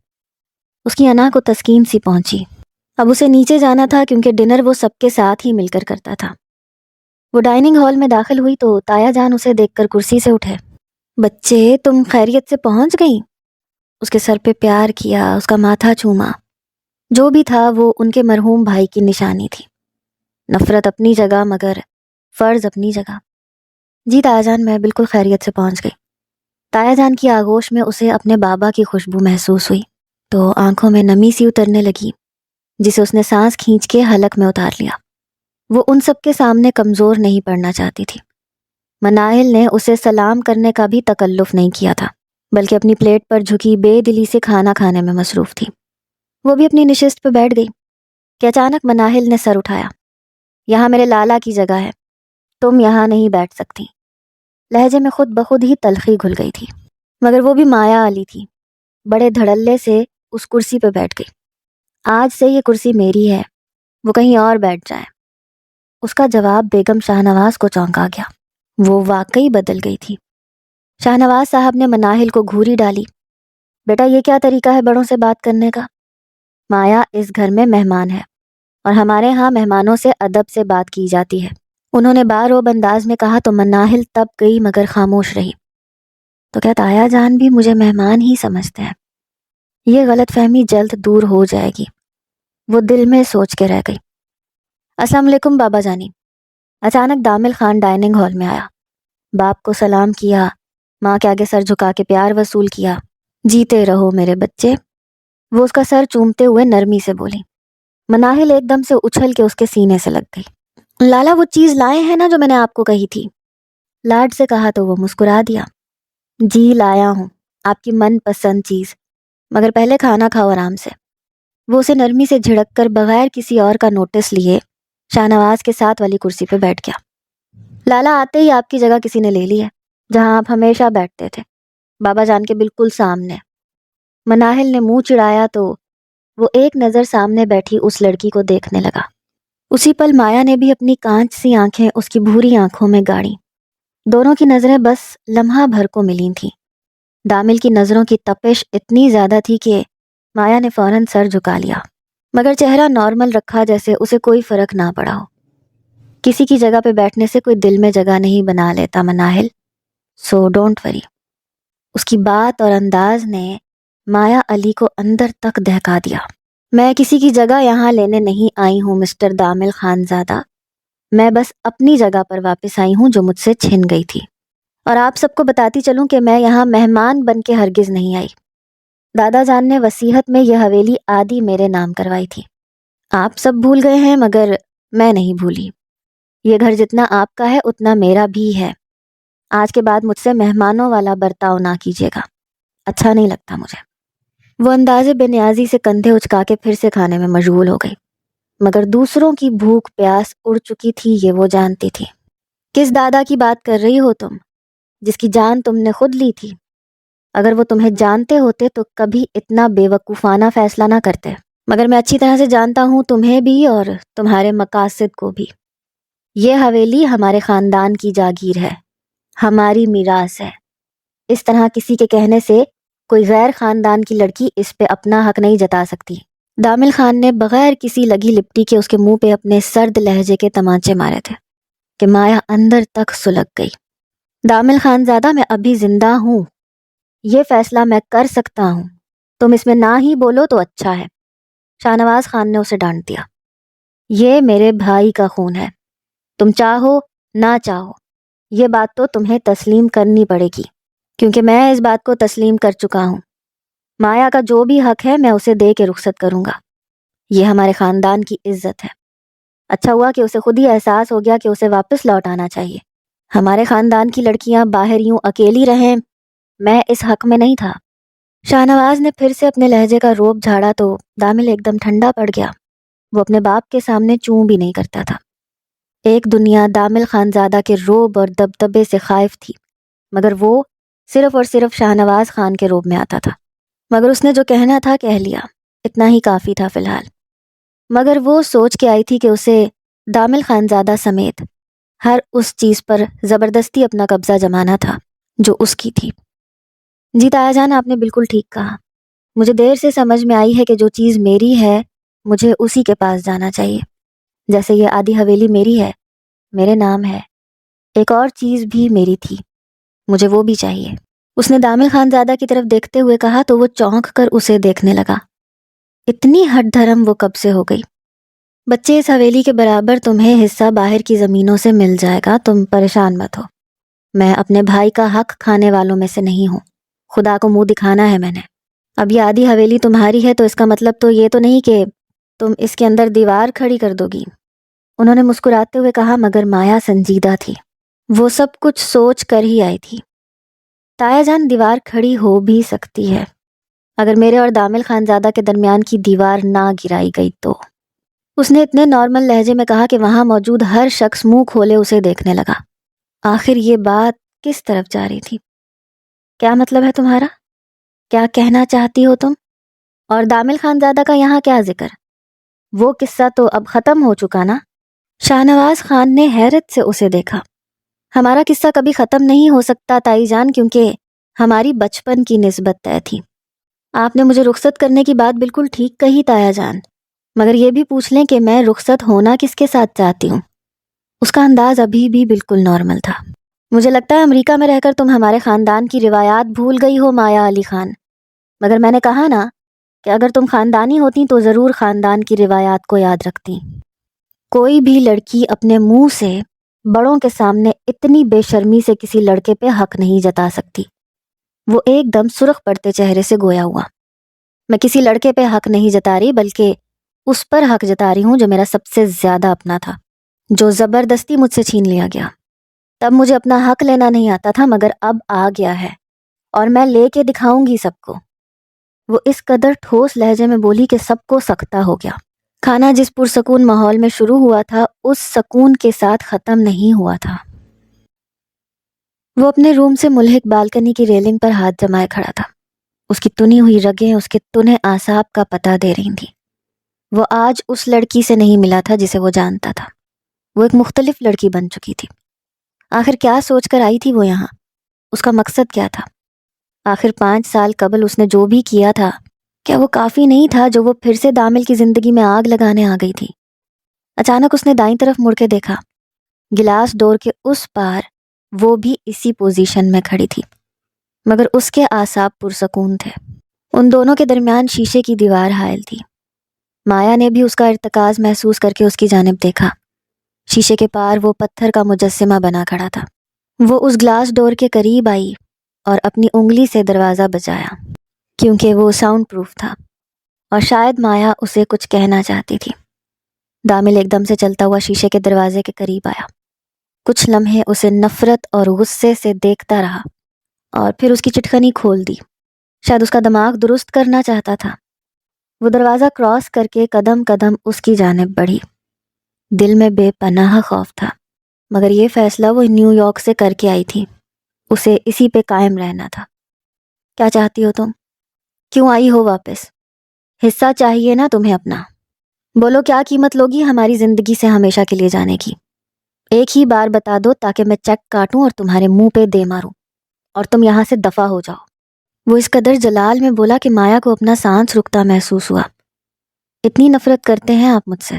اس کی انا کو تسکین سی پہنچی۔ اب اسے نیچے جانا تھا کیونکہ ڈنر وہ سب کے ساتھ ہی مل کر کرتا تھا۔ وہ ڈائننگ ہال میں داخل ہوئی تو تایا جان اسے دیکھ کر کرسی سے اٹھے۔ بچے تم خیریت سے پہنچ گئیں؟ اس کے سر پہ پیار کیا، اس کا ماتھا چوما۔ جو بھی تھا وہ ان کے مرحوم بھائی کی نشانی تھی۔ نفرت اپنی جگہ مگر فرض اپنی جگہ۔ جی تایا جان، میں بالکل خیریت سے پہنچ گئی۔ تایا جان کی آغوش میں اسے اپنے بابا کی خوشبو محسوس ہوئی تو آنکھوں میں نمی سی اترنے لگی، جسے اس نے سانس کھینچ کے حلق میں اتار لیا۔ وہ ان سب کے سامنے کمزور نہیں پڑنا چاہتی تھی۔ مناہل نے اسے سلام کرنے کا بھی تکلف نہیں کیا تھا، بلکہ اپنی پلیٹ پر جھکی بے دلی سے کھانا کھانے میں مصروف تھی۔ وہ بھی اپنی نشست پہ بیٹھ گئی کہ اچانک مناہل نے سر اٹھایا۔ یہاں میرے لالا کی جگہ ہے، تم یہاں نہیں بیٹھ سکتی۔ لہجے میں خود بخود ہی تلخی گھل گئی تھی، مگر وہ بھی مایا علی تھی۔ بڑے دھڑلے سے اس کرسی پہ بیٹھ گئی۔ آج سے یہ کرسی میری ہے، وہ کہیں اور بیٹھ جائے۔ اس کا جواب بیگم شاہ نواز کو چونکا گیا۔ وہ واقعی بدل گئی تھی۔ شاہ نواز صاحب نے مناہل کو گھوری ڈالی۔ بیٹا، یہ کیا طریقہ ہے بڑوں سے بات کرنے کا؟ مایا اس گھر میں مہمان ہے اور ہمارے ہاں مہمانوں سے ادب سے بات کی جاتی ہے۔ انہوں نے باروب انداز میں کہا تو مناہل تب گئی مگر خاموش رہی۔ تو کیا تایا جان بھی مجھے مہمان ہی سمجھتے ہیں؟ یہ غلط فہمی جلد دور ہو جائے گی، وہ دل میں سوچ کے رہ گئی۔ السلام علیکم بابا جانی۔ اچانک دامل خان ڈائننگ ہال میں آیا۔ باپ کو سلام کیا، ماں کے آگے سر جھکا کے پیار وصول کیا۔ جیتے رہو میرے بچے، وہ اس کا سر چومتے ہوئے نرمی سے بولی۔ مناہل ایک دم سے اچھل کے اس کے سینے سے لگ گئی۔ لالا، وہ چیز لائے ہیں نا جو میں نے آپ کو کہی تھی؟ لاڈ سے کہا تو وہ مسکرا دیا۔ جی لایا ہوں، آپ کی من پسند چیز، مگر پہلے کھانا کھاؤ آرام سے۔ وہ اسے نرمی سے جھڑک کر بغیر کسی اور کا نوٹس لیے شاہ نواز کے ساتھ والی کرسی پہ بیٹھ گیا۔ لالا، آتے ہی آپ کی جگہ کسی نے لے لی ہے، جہاں آپ ہمیشہ بیٹھتے تھے، بابا جان کے بالکل سامنے۔ مناہل نے منہ چڑھایا تو وہ ایک نظر سامنے بیٹھی اس لڑکی کو دیکھنے لگا۔ اسی پل مایا نے بھی اپنی کانچ سی آنکھیں اس کی بھوری آنکھوں میں گاڑی۔ دونوں کی نظریں بس لمحہ بھر کو ملی تھیں۔ دامل کی نظروں کی تپش اتنی زیادہ تھی کہ مایا نے فوراً سر جھکا لیا، مگر چہرہ نارمل رکھا جیسے اسے کوئی فرق نہ پڑا ہو۔ کسی کی جگہ پہ بیٹھنے سے کوئی دل میں جگہ نہیں بنا لیتا مناہل، سو ڈونٹ وری۔ اس کی بات اور انداز نے مایا علی کو اندر تک دہکا دیا۔ میں کسی کی جگہ یہاں لینے نہیں آئی ہوں مسٹر دامل خان زادہ، میں بس اپنی جگہ پر واپس آئی ہوں جو مجھ سے چھن گئی تھی۔ اور آپ سب کو بتاتی چلوں کہ میں یہاں مہمان بن کے ہرگز نہیں آئی۔ دادا جان نے وصیت میں یہ حویلی آدھی میرے نام کروائی تھی۔ آپ سب بھول گئے ہیں مگر میں نہیں بھولی۔ یہ گھر جتنا آپ کا ہے اتنا میرا بھی ہے۔ آج کے بعد مجھ سے مہمانوں والا برتاؤ نہ کیجیے گا، اچھا نہیں لگتا مجھے۔ وہ اندازے بے نیازی سے کندھے اچکا کے پھر سے کھانے میں مشغول ہو گئی، مگر دوسروں کی بھوک پیاس اڑ چکی تھی یہ وہ جانتی تھی۔ کس دادا کی بات کر رہی ہو تم، جس کی جان تم نے خود لی تھی؟ اگر وہ تمہیں جانتے ہوتے تو کبھی اتنا بے وقوفانہ فیصلہ نہ کرتے، مگر میں اچھی طرح سے جانتا ہوں تمہیں بھی اور تمہارے مقاصد کو بھی۔ یہ حویلی ہمارے خاندان کی جاگیر ہے، ہماری میراث ہے۔ اس طرح کسی کے کہنے سے کوئی غیر خاندان کی لڑکی اس پہ اپنا حق نہیں جتا سکتی۔ دامل خان نے بغیر کسی لگی لپٹی کے اس کے منہ پہ اپنے سرد لہجے کے تمانچے مارے تھے کہ مایا اندر تک سلگ گئی۔ دامل خان زادہ، میں ابھی زندہ ہوں، یہ فیصلہ میں کر سکتا ہوں، تم اس میں نہ ہی بولو تو اچھا ہے۔ شاہ نواز خان نے اسے ڈانٹ دیا۔ یہ میرے بھائی کا خون ہے، تم چاہو نہ چاہو یہ بات تو تمہیں تسلیم کرنی پڑے گی، کیونکہ میں اس بات کو تسلیم کر چکا ہوں۔ مایا کا جو بھی حق ہے میں اسے دے کے رخصت کروں گا، یہ ہمارے خاندان کی عزت ہے۔ اچھا ہوا کہ اسے خود ہی احساس ہو گیا کہ اسے واپس لوٹ آنا چاہیے۔ ہمارے خاندان کی لڑکیاں باہر یوں اکیلی رہیں، میں اس حق میں نہیں تھا۔ شاہ نواز نے پھر سے اپنے لہجے کا روب جھاڑا تو دامل ایک دم ٹھنڈا پڑ گیا۔ وہ اپنے باپ کے سامنے چوں بھی نہیں کرتا تھا۔ ایک دنیا دامل خانزادہ کے روب اور دبدبے سے خائف تھی، مگر وہ صرف اور صرف شاہ نواز خان کے روب میں آتا تھا۔ مگر اس نے جو کہنا تھا کہہ لیا، اتنا ہی کافی تھا فی الحال۔ مگر وہ سوچ کے آئی تھی کہ اسے دامل خانزادہ سمیت ہر اس چیز پر زبردستی اپنا قبضہ جمانا تھا جو اس کی تھی۔ جی تایا جان، آپ نے بالکل ٹھیک کہا۔ مجھے دیر سے سمجھ میں آئی ہے کہ جو چیز میری ہے مجھے اسی کے پاس جانا چاہیے۔ جیسے یہ آدھی حویلی میری ہے، میرے نام ہے، ایک اور چیز بھی میری تھی، مجھے وہ بھی چاہیے۔ اس نے دامل خان زادہ کی طرف دیکھتے ہوئے کہا تو وہ چونک کر اسے دیکھنے لگا۔ اتنی ہٹ دھرم وہ کب سے ہو گئی؟ بچے، اس حویلی کے برابر تمہیں حصہ باہر کی زمینوں سے مل جائے گا، تم پریشان مت ہو۔ میں اپنے بھائی کا حق کھانے والوں میں سے نہیں ہوں، خدا کو منہ دکھانا ہے میں نے۔ اب یہ آدھی حویلی تمہاری ہے تو اس کا مطلب تو یہ تو نہیں کہ تم اس کے اندر دیوار کھڑی کر دو گی۔ انہوں نے مسکراتے ہوئے کہا، مگر مایا سنجیدہ تھی، وہ سب کچھ سوچ کر ہی آئی تھی۔ تایا جان، دیوار کھڑی ہو بھی سکتی ہے اگر میرے اور دامل خانزادہ کے درمیان کی دیوار نہ گرائی گئی تو۔ اس نے اتنے نارمل لہجے میں کہا کہ وہاں موجود ہر شخص منہ کھولے اسے دیکھنے لگا۔ آخر یہ بات کس طرف جا رہی تھی؟ کیا مطلب ہے تمہارا؟ کیا کہنا چاہتی ہو تم؟ اور دامل خانزادہ کا یہاں کیا ذکر؟ وہ قصہ تو اب ختم ہو چکا نا؟ شاہ نواز خان نے حیرت سے اسے دیکھا۔ ہمارا قصہ کبھی ختم نہیں ہو سکتا تائی جان، کیونکہ ہماری بچپن کی نسبت طے تھی۔ آپ نے مجھے رخصت کرنے کی بات بالکل ٹھیک کہی تایا جان، مگر یہ بھی پوچھ لیں کہ میں رخصت ہونا کس کے ساتھ چاہتی ہوں۔ اس کا انداز ابھی بھی بالکل نارمل تھا۔ مجھے لگتا ہے امریکہ میں رہ کر تم ہمارے خاندان کی روایات بھول گئی ہو مایا علی خان، مگر میں نے کہا نا کہ اگر تم خاندانی ہوتی تو ضرور خاندان کی روایات کو یاد رکھتی۔ کوئی بھی لڑکی اپنے منہ سے بڑوں کے سامنے اتنی بے شرمی سے کسی لڑکے پہ حق نہیں جتا سکتی۔ وہ ایک دم سرخ پڑتے چہرے سے گویا ہوا۔ میں کسی لڑکے پہ حق نہیں جتا رہی، بلکہ اس پر حق جتا رہی ہوں جو میرا سب سے زیادہ اپنا تھا، جو زبردستی مجھ سے چھین لیا گیا۔ تب مجھے اپنا حق لینا نہیں آتا تھا، مگر اب آ گیا ہے اور میں لے کے دکھاؤں گی سب کو۔ وہ اس قدر ٹھوس لہجے میں بولی کہ سب کو سکتہ ہو گیا۔ کھانا جس پرسکون ماحول میں شروع ہوا تھا اس سکون کے ساتھ ختم نہیں ہوا تھا۔ وہ اپنے روم سے ملحق بالکنی کی ریلنگ پر ہاتھ جمائے کھڑا تھا۔ اس کی تنی ہوئی رگیں اس کے تنے اعصاب کا پتہ دے رہی تھیں۔ وہ آج اس لڑکی سے نہیں ملا تھا جسے وہ جانتا تھا۔ وہ ایک مختلف لڑکی بن چکی تھی۔ آخر کیا سوچ کر آئی تھی وہ یہاں؟ اس کا مقصد کیا تھا؟ آخر 5 سال قبل اس نے جو بھی کیا تھا، کیا وہ کافی نہیں تھا جو وہ پھر سے دامل کی زندگی میں آگ لگانے آ گئی تھی؟ اچانک اس نے دائیں طرف مڑ کے دیکھا۔ گلاس ڈور کے اس پار وہ بھی اسی پوزیشن میں کھڑی تھی، مگر اس کے اعصاب پرسکون تھے۔ ان دونوں کے درمیان شیشے کی دیوار حائل تھی۔ مایا نے بھی اس کا ارتکاز محسوس کر کے اس کی جانب دیکھا۔ شیشے کے پار وہ پتھر کا مجسمہ بنا کھڑا تھا۔ وہ اس گلاس ڈور کے قریب آئی اور اپنی انگلی سے دروازہ بجایا، کیونکہ وہ ساؤنڈ پروف تھا اور شاید مایا اسے کچھ کہنا چاہتی تھی۔ دامل ایک دم سے چلتا ہوا شیشے کے دروازے کے قریب آیا۔ کچھ لمحے اسے نفرت اور غصے سے دیکھتا رہا اور پھر اس کی چٹکنی کھول دی۔ شاید اس کا دماغ درست کرنا چاہتا تھا۔ وہ دروازہ کراس کر کے قدم قدم اس کی جانب بڑھی۔ دل میں بے پناہ خوف تھا، مگر یہ فیصلہ وہ نیو یارک سے کر کے آئی تھی، اسے اسی پہ قائم رہنا تھا۔ کیا چاہتی ہو تم؟ کیوں آئی ہو واپس؟ حصہ چاہیے نا تمہیں اپنا؟ بولو، کیا قیمت لوگی ہماری زندگی سے ہمیشہ کے لیے جانے کی؟ ایک ہی بار بتا دو تاکہ میں چیک کاٹوں اور تمہارے منہ پہ دے ماروں اور تم یہاں سے دفع ہو جاؤ۔ وہ اس قدر جلال میں بولا کہ مایا کو اپنا سانس رکتا محسوس ہوا۔ اتنی نفرت کرتے ہیں آپ مجھ سے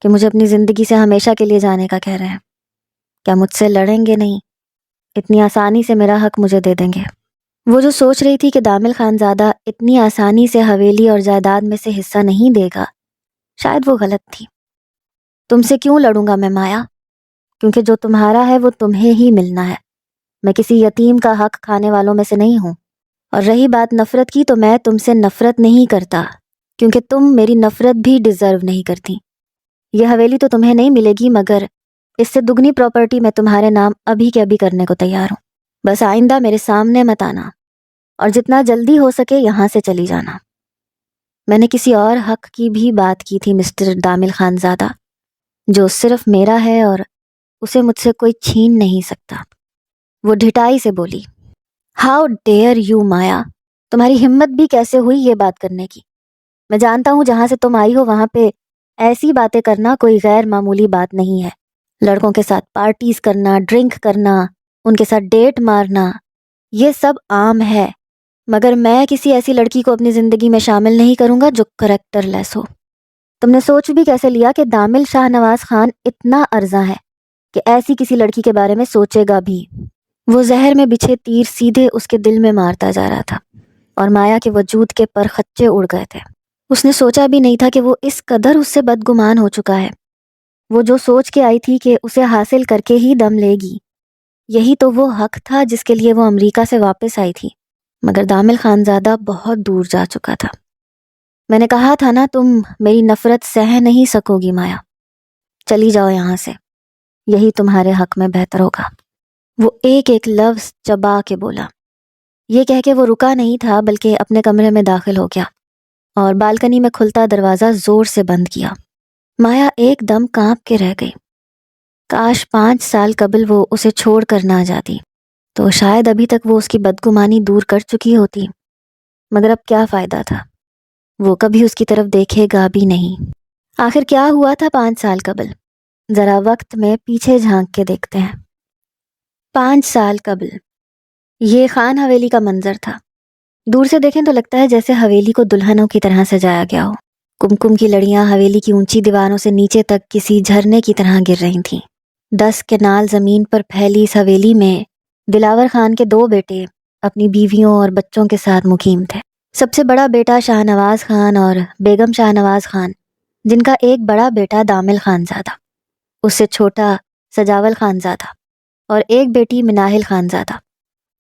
کہ مجھے اپنی زندگی سے ہمیشہ کے لیے جانے کا کہہ رہے ہیں؟ کیا مجھ سے لڑیں گے نہیں؟ اتنی آسانی سے میرا حق مجھے دے دیں گے؟ وہ جو سوچ رہی تھی کہ دامل خانزادہ اتنی آسانی سے حویلی اور جائیداد میں سے حصہ نہیں دے گا، شاید وہ غلط تھی۔ تم سے کیوں لڑوں گا میں مایا؟ کیونکہ جو تمہارا ہے وہ تمہیں ہی ملنا ہے۔ میں کسی یتیم کا حق کھانے والوں میں سے نہیں ہوں۔ اور رہی بات نفرت کی، تو میں تم سے نفرت نہیں کرتا، کیونکہ تم میری نفرت بھی ڈیزرو نہیں کرتی۔ یہ حویلی تو تمہیں نہیں ملے گی، مگر اس سے دگنی پراپرٹی میں تمہارے نام ابھی کے ابھی کرنے کو تیار ہوں۔ بس آئندہ میرے سامنے مت آنا اور جتنا جلدی ہو سکے یہاں سے چلی جانا۔ میں نے کسی اور حق کی بھی بات کی تھی مسٹر دامل خانزادہ، جو صرف میرا ہے اور اسے مجھ سے کوئی چھین نہیں سکتا۔ وہ ڈھٹائی سے بولی، ہاؤ ڈیئر یو مایا، تمہاری ہمت بھی کیسے ہوئی یہ بات کرنے کی؟ میں جانتا ہوں جہاں سے تم آئی ہو وہاں پہ ایسی باتیں کرنا کوئی غیر معمولی بات نہیں ہے۔ لڑکوں کے ساتھ پارٹیز کرنا، ڈرنک کرنا، ان کے ساتھ ڈیٹ مارنا، یہ سب عام ہے، مگر میں کسی ایسی لڑکی کو اپنی زندگی میں شامل نہیں کروں گا جو کریکٹر لیس ہو۔ تم نے سوچ بھی کیسے لیا کہ دامل شاہ نواز خان اتنا ارزاں ہے کہ ایسی کسی لڑکی کے بارے میں سوچے گا بھی؟ وہ زہر میں بچھے تیر سیدھے اس کے دل میں مارتا جا رہا تھا اور مایا کے وجود کے پر خچے اڑ گئے تھے۔ اس نے سوچا بھی نہیں تھا کہ وہ اس قدر اس سے بدگمان ہو چکا ہے۔ وہ جو سوچ کے آئی تھی کہ اسے حاصل کر کے ہی دم لے گی، یہی تو وہ حق تھا جس کے لیے وہ امریکہ سے واپس آئی تھی، مگر دامل خانزادہ بہت دور جا چکا تھا۔ میں نے کہا تھا نا، تم میری نفرت سہ نہیں سکو گی مایا، چلی جاؤ یہاں سے، یہی تمہارے حق میں بہتر ہوگا۔ وہ ایک ایک لفظ چبا کے بولا۔ یہ کہہ کے وہ رکا نہیں تھا بلکہ اپنے کمرے میں داخل ہو گیا اور بالکنی میں کھلتا دروازہ زور سے بند کیا۔ مایا ایک دم کانپ کے رہ گئی۔ کاش 5 سال قبل وہ اسے چھوڑ کر نہ جاتی تو شاید ابھی تک وہ اس کی بدگمانی دور کر چکی ہوتی، مگر اب کیا فائدہ تھا، وہ کبھی اس کی طرف دیکھے گا بھی نہیں۔ آخر کیا ہوا تھا 5 سال قبل؟ ذرا وقت میں پیچھے جھانک کے دیکھتے ہیں۔ 5 سال قبل یہ خان حویلی کا منظر تھا۔ دور سے دیکھیں تو لگتا ہے جیسے حویلی کو دلہنوں کی طرح سجایا گیا ہو۔ کمکم کی لڑیاں حویلی کی اونچی دیواروں سے نیچے تک کسی جھرنے کی طرح گر رہی تھیں۔ 10 کنال زمین پر پھیلی اس حویلی میں دلاور خان کے 2 بیٹے اپنی بیویوں اور بچوں کے ساتھ مقیم تھے۔ سب سے بڑا بیٹا شاہ نواز خان اور بیگم شاہ نواز خان، جن کا ایک بڑا بیٹا دامل خانزادہ، اس سے چھوٹا سجاول خانزادہ، اور ایک بیٹی مناہل خانزادہ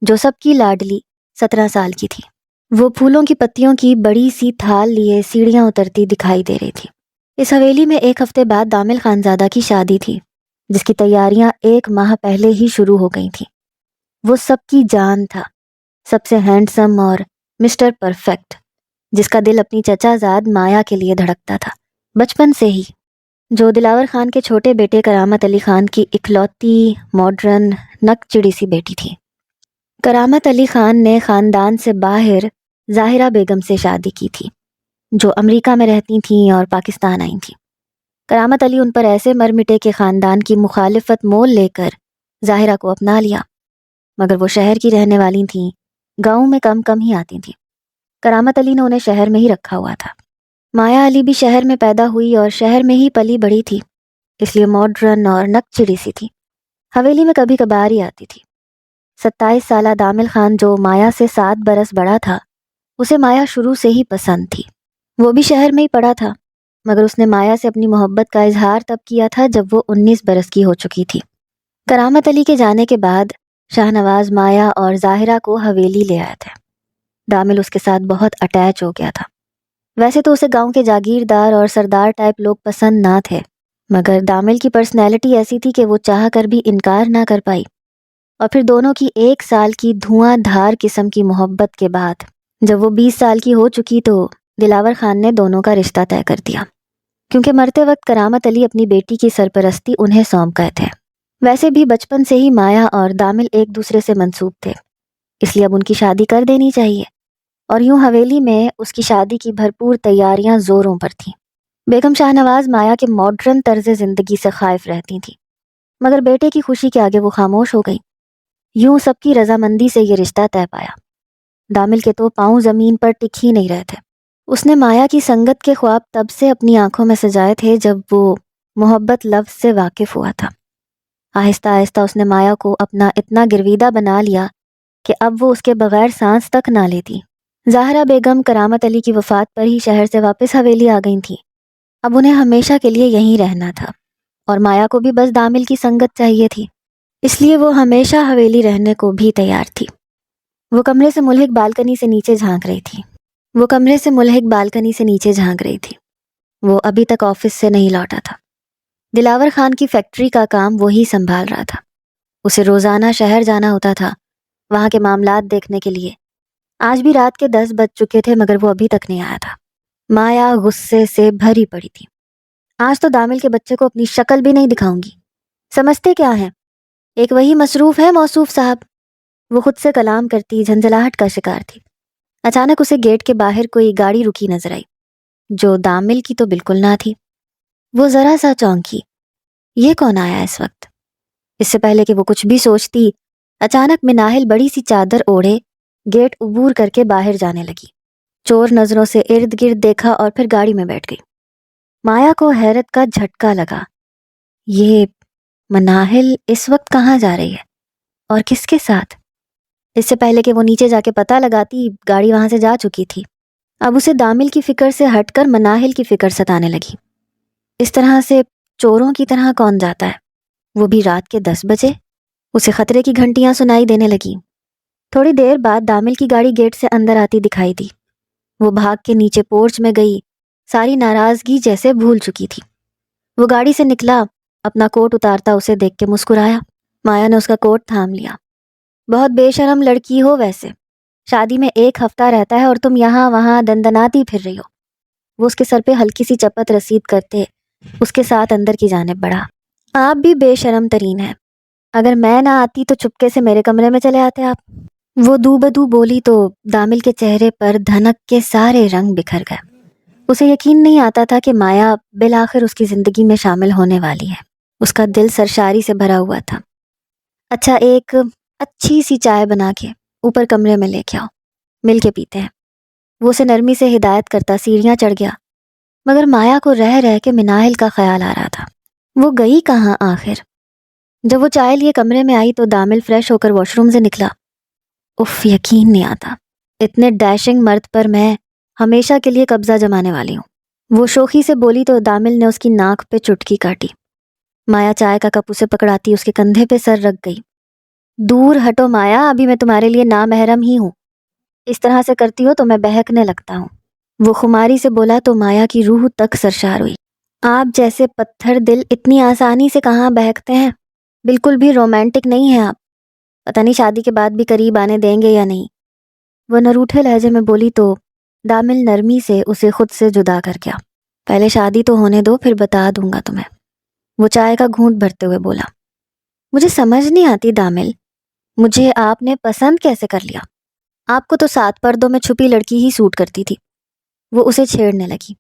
جو سب کی لاڈلی 17 سال کی تھی۔ وہ پھولوں کی پتیوں کی بڑی سی تھال لیے سیڑھیاں اترتی دکھائی دے رہی تھی۔ اس حویلی میں 1 ہفتے بعد دامل خانزادہ کی شادی تھی، جس کی تیاریاں 1 ماہ پہلے ہی شروع ہو گئی تھیں۔ وہ سب کی جان تھا، سب سے ہینڈسم اور مسٹر پرفیکٹ، جس کا دل اپنی چچا زاد مایا کے لیے دھڑکتا تھا بچپن سے ہی، جو دلاور خان کے چھوٹے بیٹے کرامت علی خان کی اکلوتی ماڈرن نک چڑی سی بیٹی تھی۔ کرامت علی خان نے خاندان سے باہر ظاہرہ بیگم سے شادی کی تھی، جو امریکہ میں رہتی تھیں اور پاکستان آئی تھیں۔ کرامت علی ان پر ایسے مر مٹے کہ خاندان کی مخالفت مول لے کر ظاہرہ کو اپنا لیا، مگر وہ شہر کی رہنے والی تھیں، گاؤں میں کم کم ہی آتی تھیں۔ کرامت علی نے انہیں شہر میں ہی رکھا ہوا تھا۔ مایا علی بھی شہر میں پیدا ہوئی اور شہر میں ہی پلی بڑھی تھی، اس لیے ماڈرن اور نک چڑی سی تھی۔ حویلی میں کبھی کبھار ہی آتی تھی۔ 27 سالہ دامل خان جو مایا سے 7 برس بڑا تھا، اسے مایا شروع سے ہی پسند تھی۔ وہ بھی شہر میں ہی پڑا تھا، مگر اس نے مایا سے اپنی محبت کا اظہار تب کیا تھا جب وہ 19 برس کی ہو چکی تھی۔ کرامت علی کے جانے کے بعد شاہ نواز مایا اور ظاہرہ کو حویلی لے آئے تھے۔ دامل اس کے ساتھ بہت اٹیچ ہو گیا تھا۔ ویسے تو اسے گاؤں کے جاگیردار اور سردار ٹائپ لوگ پسند نہ تھے، مگر دامل کی پرسنالٹی ایسی تھی کہ وہ چاہ کر بھی انکار نہ کر پائی، اور پھر دونوں کی 1 سال کی دھواں دھار قسم کی محبت کے بعد جب وہ 20 سال کی ہو چکی تو دلاور خان نے دونوں کا رشتہ طے کر دیا، کیونکہ مرتے وقت کرامت علی اپنی بیٹی کی سرپرستی انہیں سونپ گئے تھے۔ ویسے بھی بچپن سے ہی مایا اور دامل ایک دوسرے سے منسوب تھے، اس لیے اب ان کی شادی کر دینی چاہیے، اور یوں حویلی میں اس کی شادی کی بھرپور تیاریاں زوروں پر تھیں۔ بیگم شاہ نواز مایا کے ماڈرن طرز زندگی سے خائف رہتی تھیں، مگر بیٹے کی خوشی کے آگے وہ خاموش ہو گئی۔ یوں سب کی رضامندی سے یہ رشتہ طے پایا۔ دامل کے تو پاؤں زمین پر ٹک ہی نہیں رہے تھے۔ اس نے مایا کی سنگت کے خواب تب سے اپنی آنکھوں میں سجائے تھے جب وہ محبت لفظ سے واقف ہوا تھا۔ آہستہ آہستہ اس نے مایا کو اپنا اتنا گرویدہ بنا لیا کہ اب وہ اس کے بغیر سانس تک نہ لیتی۔ ظاہرہ بیگم کرامت علی کی وفات پر ہی شہر سے واپس حویلی آ گئی تھیں۔ اب انہیں ہمیشہ کے لیے یہیں رہنا تھا، اور مایا کو بھی بس دامل کی سنگت چاہیے تھی، اس لیے وہ ہمیشہ حویلی رہنے کو بھی تیار تھی۔ وہ کمرے سے ملحق بالکنی سے نیچے جھانک رہی تھی۔ وہ ابھی تک آفس سے نہیں لوٹا تھا۔ دلاور خان کی فیکٹری کا کام وہی سنبھال رہا تھا۔ اسے روزانہ شہر جانا ہوتا تھا وہاں کے معاملات دیکھنے کے لیے۔ آج بھی رات کے 10 بج چکے تھے مگر وہ ابھی تک نہیں آیا تھا۔ مایا غصے سے بھری پڑی تھی۔ آج تو دامل کے بچے کو اپنی شکل بھی نہیں دکھاؤں گی۔ سمجھتے کیا ہیں، ایک وہی مصروف ہے موصوف صاحب۔ وہ خود سے کلام کرتی جھنجھلاہٹ کا شکار تھی۔ اچانک اسے گیٹ کے باہر کوئی گاڑی رکی نظر آئی، جو دامل کی تو بالکل نہ تھی۔ وہ ذرا سا چونکی، یہ کون آیا اس وقت؟ اس سے پہلے کہ وہ کچھ بھی سوچتی، اچانک مناہل بڑی سی چادر اوڑھے گیٹ عبور کر کے باہر جانے لگی۔ چور نظروں سے ارد گرد دیکھا اور پھر گاڑی میں بیٹھ گئی۔ مایا کو حیرت کا جھٹکا لگا۔ یہ مناہل اس وقت کہاں جا رہی ہے اور کس کے ساتھ؟ اس سے پہلے کہ وہ نیچے جا کے پتہ لگاتی، گاڑی وہاں سے جا چکی تھی۔ اب اسے دامل کی فکر سے ہٹ کر مناہل کی فکر ستانے لگی۔ اس طرح سے چوروں کی طرح کون جاتا ہے، وہ بھی رات کے 10 بجے؟ اسے خطرے کی گھنٹیاں سنائی دینے لگیں۔ تھوڑی دیر بعد دامل کی گاڑی گیٹ سے اندر آتی دکھائی دی۔ وہ بھاگ کے نیچے پورچ میں گئی، ساری ناراضگی جیسے بھول چکی تھی۔ وہ گاڑی سے نکلا، اپنا کوٹ اتارتا اسے دیکھ کے مسکرایا۔ مایا نے اس کا کوٹ تھام لیا۔ بہت بے شرم لڑکی ہو ویسے، شادی میں 1 ہفتہ رہتا ہے اور تم یہاں وہاں دندناتی پھر رہی ہو۔ وہ اس کے سر پہ ہلکی سی چپت رسید کرتے اس کے ساتھ اندر کی جانب بڑھا۔ آپ بھی بے شرم ترین ہے، اگر میں نہ آتی تو چپکے سے میرے کمرے میں چلے آتے آپ۔ وہ دو بدو بولی تو دامل کے چہرے پر دھنک کے سارے رنگ بکھر گئے۔ اسے یقین نہیں آتا تھا کہ مایا بالآخر اس کی زندگی میں شامل ہونے والی ہے۔ اس کا دل سرشاری سے بھرا ہوا تھا۔ اچھا، ایک اچھی سی چائے بنا کے اوپر کمرے میں لے کے آؤ، مل کے پیتے ہیں۔ وہ اسے نرمی سے ہدایت کرتا سیڑھیاں چڑھ گیا، مگر مایا کو رہ رہ کے مناہل کا خیال آ رہا تھا۔ وہ گئی کہاں آخر؟ جب وہ چائے لیے کمرے میں آئی تو دامل فریش ہو کر واش روم سے نکلا۔ اف، یقین نہیں آتا، اتنے ڈیشنگ مرد پر میں ہمیشہ کے لیے قبضہ جمانے والی ہوں۔ وہ شوخی سے بولی تو دامل نے اس کی ناک پہ چٹکی کاٹی۔ مایا چائے کا کپ اسے پکڑاتی اس کے کندھے پہ سر رکھ گئی۔ دور ہٹو مایا، ابھی میں تمہارے لیے نامحرم ہی ہوں، اس طرح سے کرتی ہو تو میں بہکنے لگتا ہوں۔ وہ خماری سے بولا تو مایا کی روح تک سرشار ہوئی۔ آپ جیسے پتھر دل اتنی آسانی سے کہاں بہکتے ہیں، بالکل بھی رومانٹک نہیں ہیں آپ، پتہ نہیں شادی کے بعد بھی قریب آنے دیں گے یا نہیں۔ وہ نروٹھے لہجے میں بولی تو دامل نرمی سے اسے خود سے جدا کر گیا۔ پہلے شادی تو ہونے دو، پھر بتا دوں گا تمہیں۔ وہ چائے کا گھونٹ بھرتے ہوئے بولا۔ مجھے سمجھ نہیں آتی دامل، مجھے آپ نے پسند کیسے کر لیا؟ آپ کو تو 7 پردوں میں چھپی لڑکی ہی سوٹ کرتی تھی۔ وہ اسے چھیڑنے لگی۔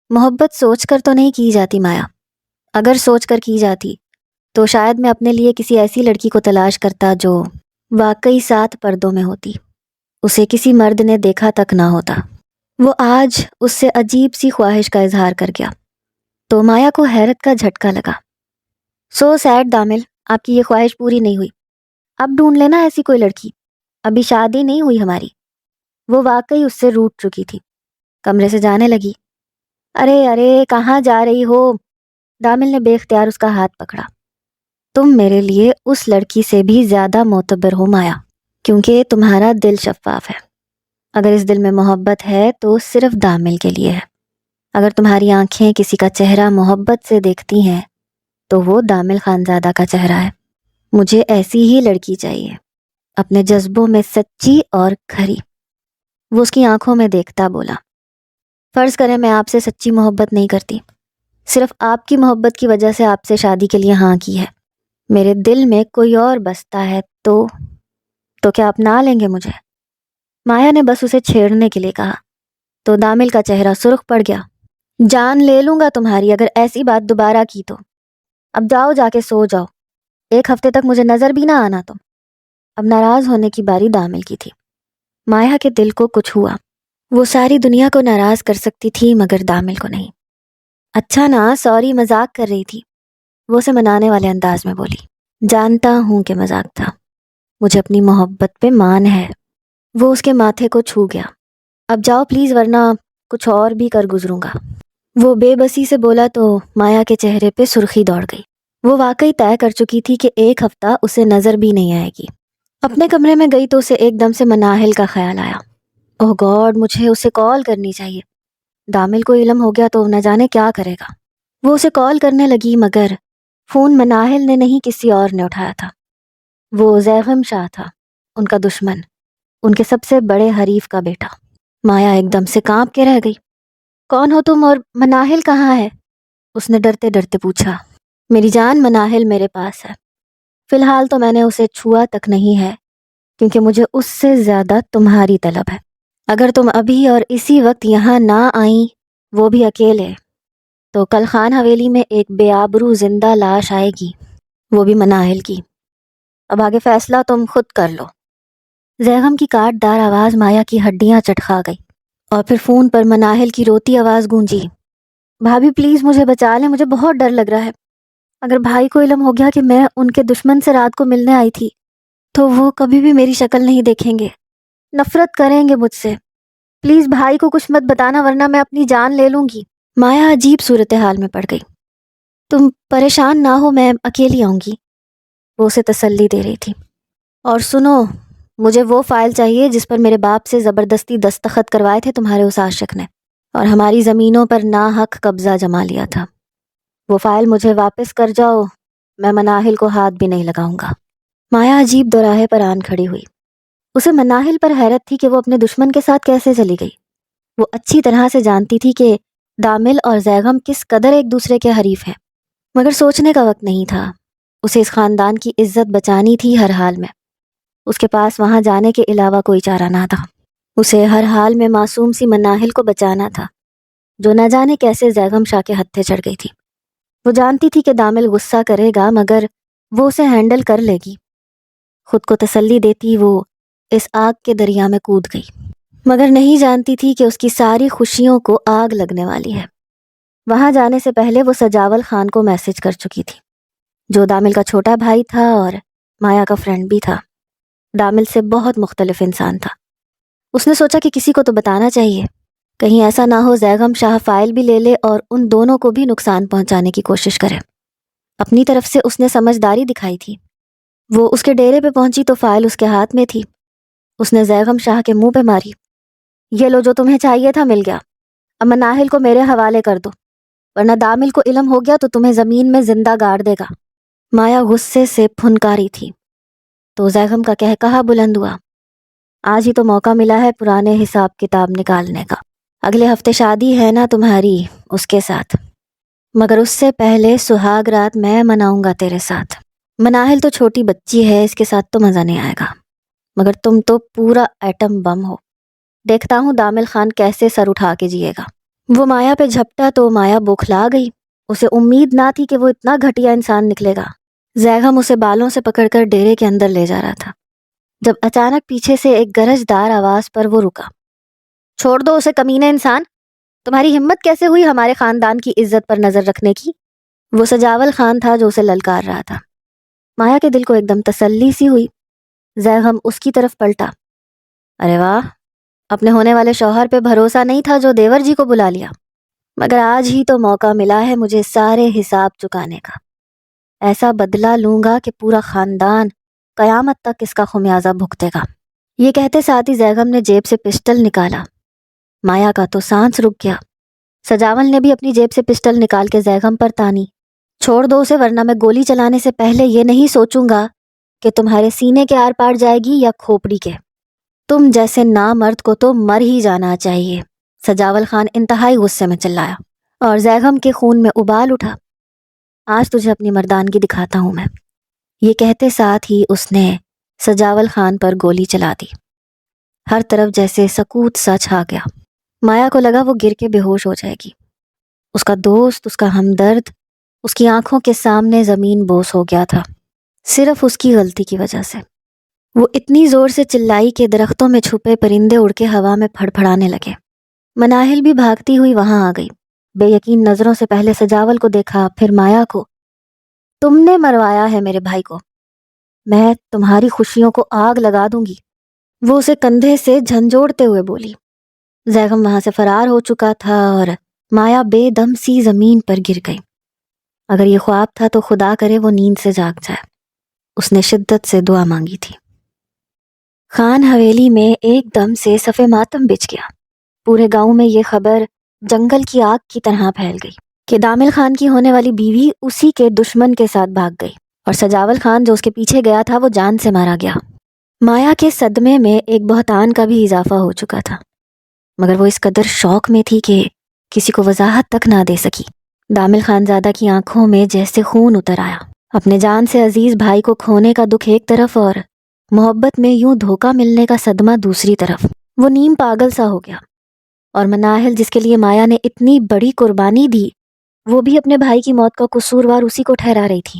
محبت سوچ کر تو نہیں کی جاتی مایا، اگر سوچ کر کی جاتی تو شاید میں اپنے لیے کسی ایسی لڑکی کو تلاش کرتا جو واقعی 7 پردوں میں ہوتی، اسے کسی مرد نے دیکھا تک نہ ہوتا۔ وہ آج اس سے عجیب سی خواہش کا اظہار کر گیا تو مایا کو حیرت کا جھٹکا لگا۔ سو سیڈ دامل، آپ کی یہ خواہش پوری نہیں ہوئی، اب ڈھونڈ لینا ایسی کوئی لڑکی، ابھی شادی نہیں ہوئی ہماری۔ وہ واقعی اس سے روٹھ چکی تھی، کمرے سے جانے لگی۔ ارے ارے کہاں جا رہی ہو؟ دامل نے بے اختیار اس کا ہاتھ پکڑا۔ تم میرے لیے اس لڑکی سے بھی زیادہ معتبر ہو مایا، کیونکہ تمہارا دل شفاف ہے۔ اگر اس دل میں محبت ہے تو صرف دامل کے لیے ہے۔ اگر تمہاری آنکھیں کسی کا چہرہ محبت سے دیکھتی ہیں تو وہ دامل خانزادہ کا چہرہ ہے۔ مجھے ایسی ہی لڑکی چاہیے، اپنے جذبوں میں سچی اور کھری۔ وہ اس کی آنکھوں میں دیکھتا بولا۔ فرض کریں میں آپ سے سچی محبت نہیں کرتی، صرف آپ کی محبت کی وجہ سے آپ سے شادی کے لیے ہاں کی ہے، میرے دل میں کوئی اور بستا ہے تو کیا اپنا لیں گے مجھے؟ مایا نے بس اسے چھیڑنے کے لیے کہا تو دامل کا چہرہ سرخ پڑ گیا۔ جان لے لوں گا تمہاری اگر ایسی بات دوبارہ کی تو۔ اب جاؤ، جا کے سو جاؤ، 1 ہفتے تک مجھے نظر بھی نہ آنا تم۔ اب ناراض ہونے کی باری دامل کی تھی۔ مایا کے دل کو کچھ ہوا۔ وہ ساری دنیا کو ناراض کر سکتی تھی مگر دامل کو نہیں۔ اچھا نا، سوری، مذاق کر رہی تھی، وہ اسے منانے والے انداز میں بولی۔ جانتا ہوں کہ مذاق تھا، مجھے اپنی محبت پہ مان ہے۔ وہ اس کے ماتھے کو چھو گیا۔ اب جاؤ پلیز، ورنہ کچھ اور بھی کر گزروں گا۔ وہ بے بسی سے بولا تو مایا کے چہرے پہ سرخی دوڑ گئی۔ وہ واقعی طے کر چکی تھی کہ 1 ہفتہ اسے نظر بھی نہیں آئے گی۔ اپنے کمرے میں گئی تو اسے ایک دم سے مناہل کا خیال آیا۔ اوہ گاڈ، مجھے اسے کال کرنی چاہیے، دامل کو علم ہو گیا تو نہ جانے کیا کرے گا۔ وہ اسے کال کرنے لگی مگر فون مناہل نے نہیں کسی اور نے اٹھایا تھا۔ وہ زیغم شاہ تھا، ان کا دشمن، ان کے سب سے بڑے حریف کا بیٹا۔ مایا ایک دم سے کانپ کے رہ گئی۔ کون ہو تم اور مناہل کہاں ہے؟ اس نے ڈرتے ڈرتے پوچھا۔ میری جان، مناہل میرے پاس ہے، فی الحال تو میں نے اسے چھوا تک نہیں ہے کیونکہ مجھے اس سے زیادہ تمہاری طلب ہے۔ اگر تم ابھی اور اسی وقت یہاں نہ آئیں، وہ بھی اکیلے، تو کل خان حویلی میں ایک بے آبرو زندہ لاش آئے گی، وہ بھی مناہل کی۔ اب آگے فیصلہ تم خود کر لو۔ زیغم کی کاٹ دار آواز مایا کی ہڈیاں چٹکھا گئی اور پھر فون پر مناہل کی روتی آواز گونجی، بھابھی پلیز مجھے بچا لیں، مجھے بہت ڈر لگ رہا ہے۔ اگر بھائی کو علم ہو گیا کہ میں ان کے دشمن سے رات کو ملنے آئی تھی تو وہ کبھی بھی میری شکل نہیں دیکھیں گے، نفرت کریں گے مجھ سے۔ پلیز بھائی کو کچھ مت بتانا ورنہ میں اپنی جان لے لوں گی۔ مایا عجیب صورتحال میں پڑ گئی۔ تم پریشان نہ ہو، میں اکیلی آؤں گی، وہ اسے تسلی دے رہی تھی۔ اور سنو، مجھے وہ فائل چاہیے جس پر میرے باپ سے زبردستی دستخط کروائے تھے تمہارے اس عاشق نے اور ہماری زمینوں پر ناحق قبضہ جما لیا تھا۔ وہ فائل مجھے واپس کر جاؤ، میں مناہل کو ہاتھ بھی نہیں لگاؤں گا۔ مایا عجیب دوراہے پر آن کھڑی ہوئی۔ اسے مناہل پر حیرت تھی کہ وہ اپنے دشمن کے ساتھ کیسے چلی گئی۔ وہ اچھی طرح سے جانتی تھی کہ دامل اور زیغم کس قدر ایک دوسرے کے حریف ہیں، مگر سوچنے کا وقت نہیں تھا۔ اسے اس خاندان کی عزت بچانی تھی ہر حال میں۔ اس کے پاس وہاں جانے کے علاوہ کوئی چارہ نہ تھا۔ اسے ہر حال میں معصوم سی مناہل کو بچانا تھا، جو نہ جانے کیسے زیغم شاہ کے ہتھے چڑھ گئی تھی۔ وہ جانتی تھی کہ دامل غصہ کرے گا مگر وہ اسے ہینڈل کر لے گی۔ خود کو تسلی دیتی وہ اس آگ کے دریا میں کود گئی، مگر نہیں جانتی تھی کہ اس کی ساری خوشیوں کو آگ لگنے والی ہے۔ وہاں جانے سے پہلے وہ سجاول خان کو میسج کر چکی تھی، جو دامل کا چھوٹا بھائی تھا اور مایا کا فرینڈ بھی تھا۔ دامل سے بہت مختلف انسان تھا۔ اس نے سوچا کہ کسی کو تو بتانا چاہیے، کہیں ایسا نہ ہو زیغم شاہ فائل بھی لے لے اور ان دونوں کو بھی نقصان پہنچانے کی کوشش کرے۔ اپنی طرف سے اس نے سمجھداری دکھائی تھی۔ وہ اس کے ڈیرے پہ پہنچی تو فائل اس کے ہاتھ میں تھی۔ اس نے زیغم شاہ کے منہ پہ ماری، یہ لو، جو تمہیں چاہیے تھا مل گیا، اب مناہل کو میرے حوالے کر دو ورنہ دامل کو علم ہو گیا تو تمہیں زمین میں زندہ گاڑ دے گا۔ مایا غصے سے پھنکاری تھی تو زیغم کا کہا بلند ہوا، آج ہی تو موقع ملا ہے پرانے حساب کتاب نکالنے کا۔ اگلے ہفتے شادی ہے نا تمہاری اس کے ساتھ، مگر اس سے پہلے سہاگ رات میں مناؤں گا تیرے ساتھ۔ مناہل تو چھوٹی بچی ہے، اس کے ساتھ تو مزہ نہیں آئے گا، مگر تم تو پورا ایٹم بم ہو۔ دیکھتا ہوں دامل خان کیسے سر اٹھا کے جیے گا۔ وہ مایا پہ جھپٹا تو مایا بوکھلا گئی۔ اسے امید نہ تھی کہ وہ اتنا گھٹیا انسان نکلے گا۔ زیغم اسے بالوں سے پکڑ کر ڈیرے کے اندر لے جا رہا تھا جب اچانک پیچھے سے ایک گرج دار آواز پر وہ رکا۔ چھوڑ دو اسے کمینے انسان، تمہاری ہمت کیسے ہوئی ہمارے خاندان کی عزت پر نظر رکھنے کی؟ وہ سجاول خان تھا جو اسے للکار رہا تھا۔ مایا کے دل کو ایک دم تسلی سی ہوئی۔ زیغم اس کی طرف پلٹا، ارے واہ، اپنے ہونے والے شوہر پہ بھروسہ نہیں تھا جو دیور جی کو بلا لیا، مگر آج ہی تو موقع ملا ہے مجھے سارے حساب چکانے کا۔ ایسا بدلہ لوں گا کہ پورا خاندان قیامت تک اس کا خمیازہ بھگتے گا۔ یہ کہتے ساتھ ہی زیغم نے جیب سے پسٹل نکالا۔ مایا کا تو سانس رک گیا۔ سجاول نے بھی اپنی جیب سے پسٹل نکال کے زیغم پر تانی، چھوڑ دو اسے ورنہ میں گولی چلانے سے پہلے یہ نہیں سوچوں گا کہ تمہارے سینے کے آر پار جائے گی یا کھوپڑی کے۔ تم جیسے نامرد کو تو مر ہی جانا چاہیے۔ سجاول خان انتہائی غصے میں چلایا اور زیغم کے خون میں ابال اٹھا۔ آج تجھے اپنی مردانگی دکھاتا ہوں میں۔ یہ کہتے ساتھ ہی اس نے سجاول خان پر گولی چلا دی۔ ہر طرف جیسے سکوت سا چھا گیا۔ مایا کو لگا وہ گر کے بے ہوش ہو جائے گی۔ اس کا دوست، اس کا ہمدرد، اس کی آنکھوں کے سامنے زمین بوس ہو گیا تھا، صرف اس کی غلطی کی وجہ سے۔ وہ اتنی زور سے چلائی کہ درختوں میں چھپے پرندے اڑ کے ہوا میں پھڑ پھڑانے لگے۔ مناہل بھی بھاگتی ہوئی وہاں آ گئی۔ بے یقین نظروں سے پہلے سجاول کو دیکھا، پھر مایا کو۔ تم نے مروایا ہے میرے بھائی کو، میں تمہاری خوشیوں کو آگ لگا دوں گی، وہ اسے کندھے سے جھنجھوڑتے ہوئے بولی۔ زیغم وہاں سے فرار ہو چکا تھا اور مایا بے دم سی زمین پر گر گئی۔ اگر یہ خواب تھا تو خدا کرے وہ نیند سے جاگ جائے۔ اس نے شدت سے دعا مانگی تھی۔ خان حویلی میں ایک دم سے صف ماتم بچ گیا۔ پورے گاؤں میں یہ خبر جنگل کی آگ کی طرح پھیل گئی کہ دامل خان کی ہونے والی بیوی اسی کے دشمن کے ساتھ بھاگ گئی اور سجاول خان جو اس کے پیچھے گیا تھا وہ جان سے مارا گیا۔ مایا کے صدمے میں ایک بہتان کا بھی اضافہ ہو چکا تھا، مگر وہ اس قدر شوق میں تھی کہ کسی کو وضاحت تک نہ دے سکی۔ دامل خان زادہ کی آنکھوں میں جیسے خون اتر آیا۔ اپنے جان سے عزیز بھائی کو کھونے کا دکھ ایک طرف اور محبت میں یوں دھوکہ ملنے کا صدمہ دوسری طرف، وہ نیم پاگل سا ہو گیا۔ اور مناہل جس کے لیے مایا نے اتنی بڑی قربانی دی، وہ بھی اپنے بھائی کی موت کا قصوروار اسی کو ٹھہرا رہی تھی۔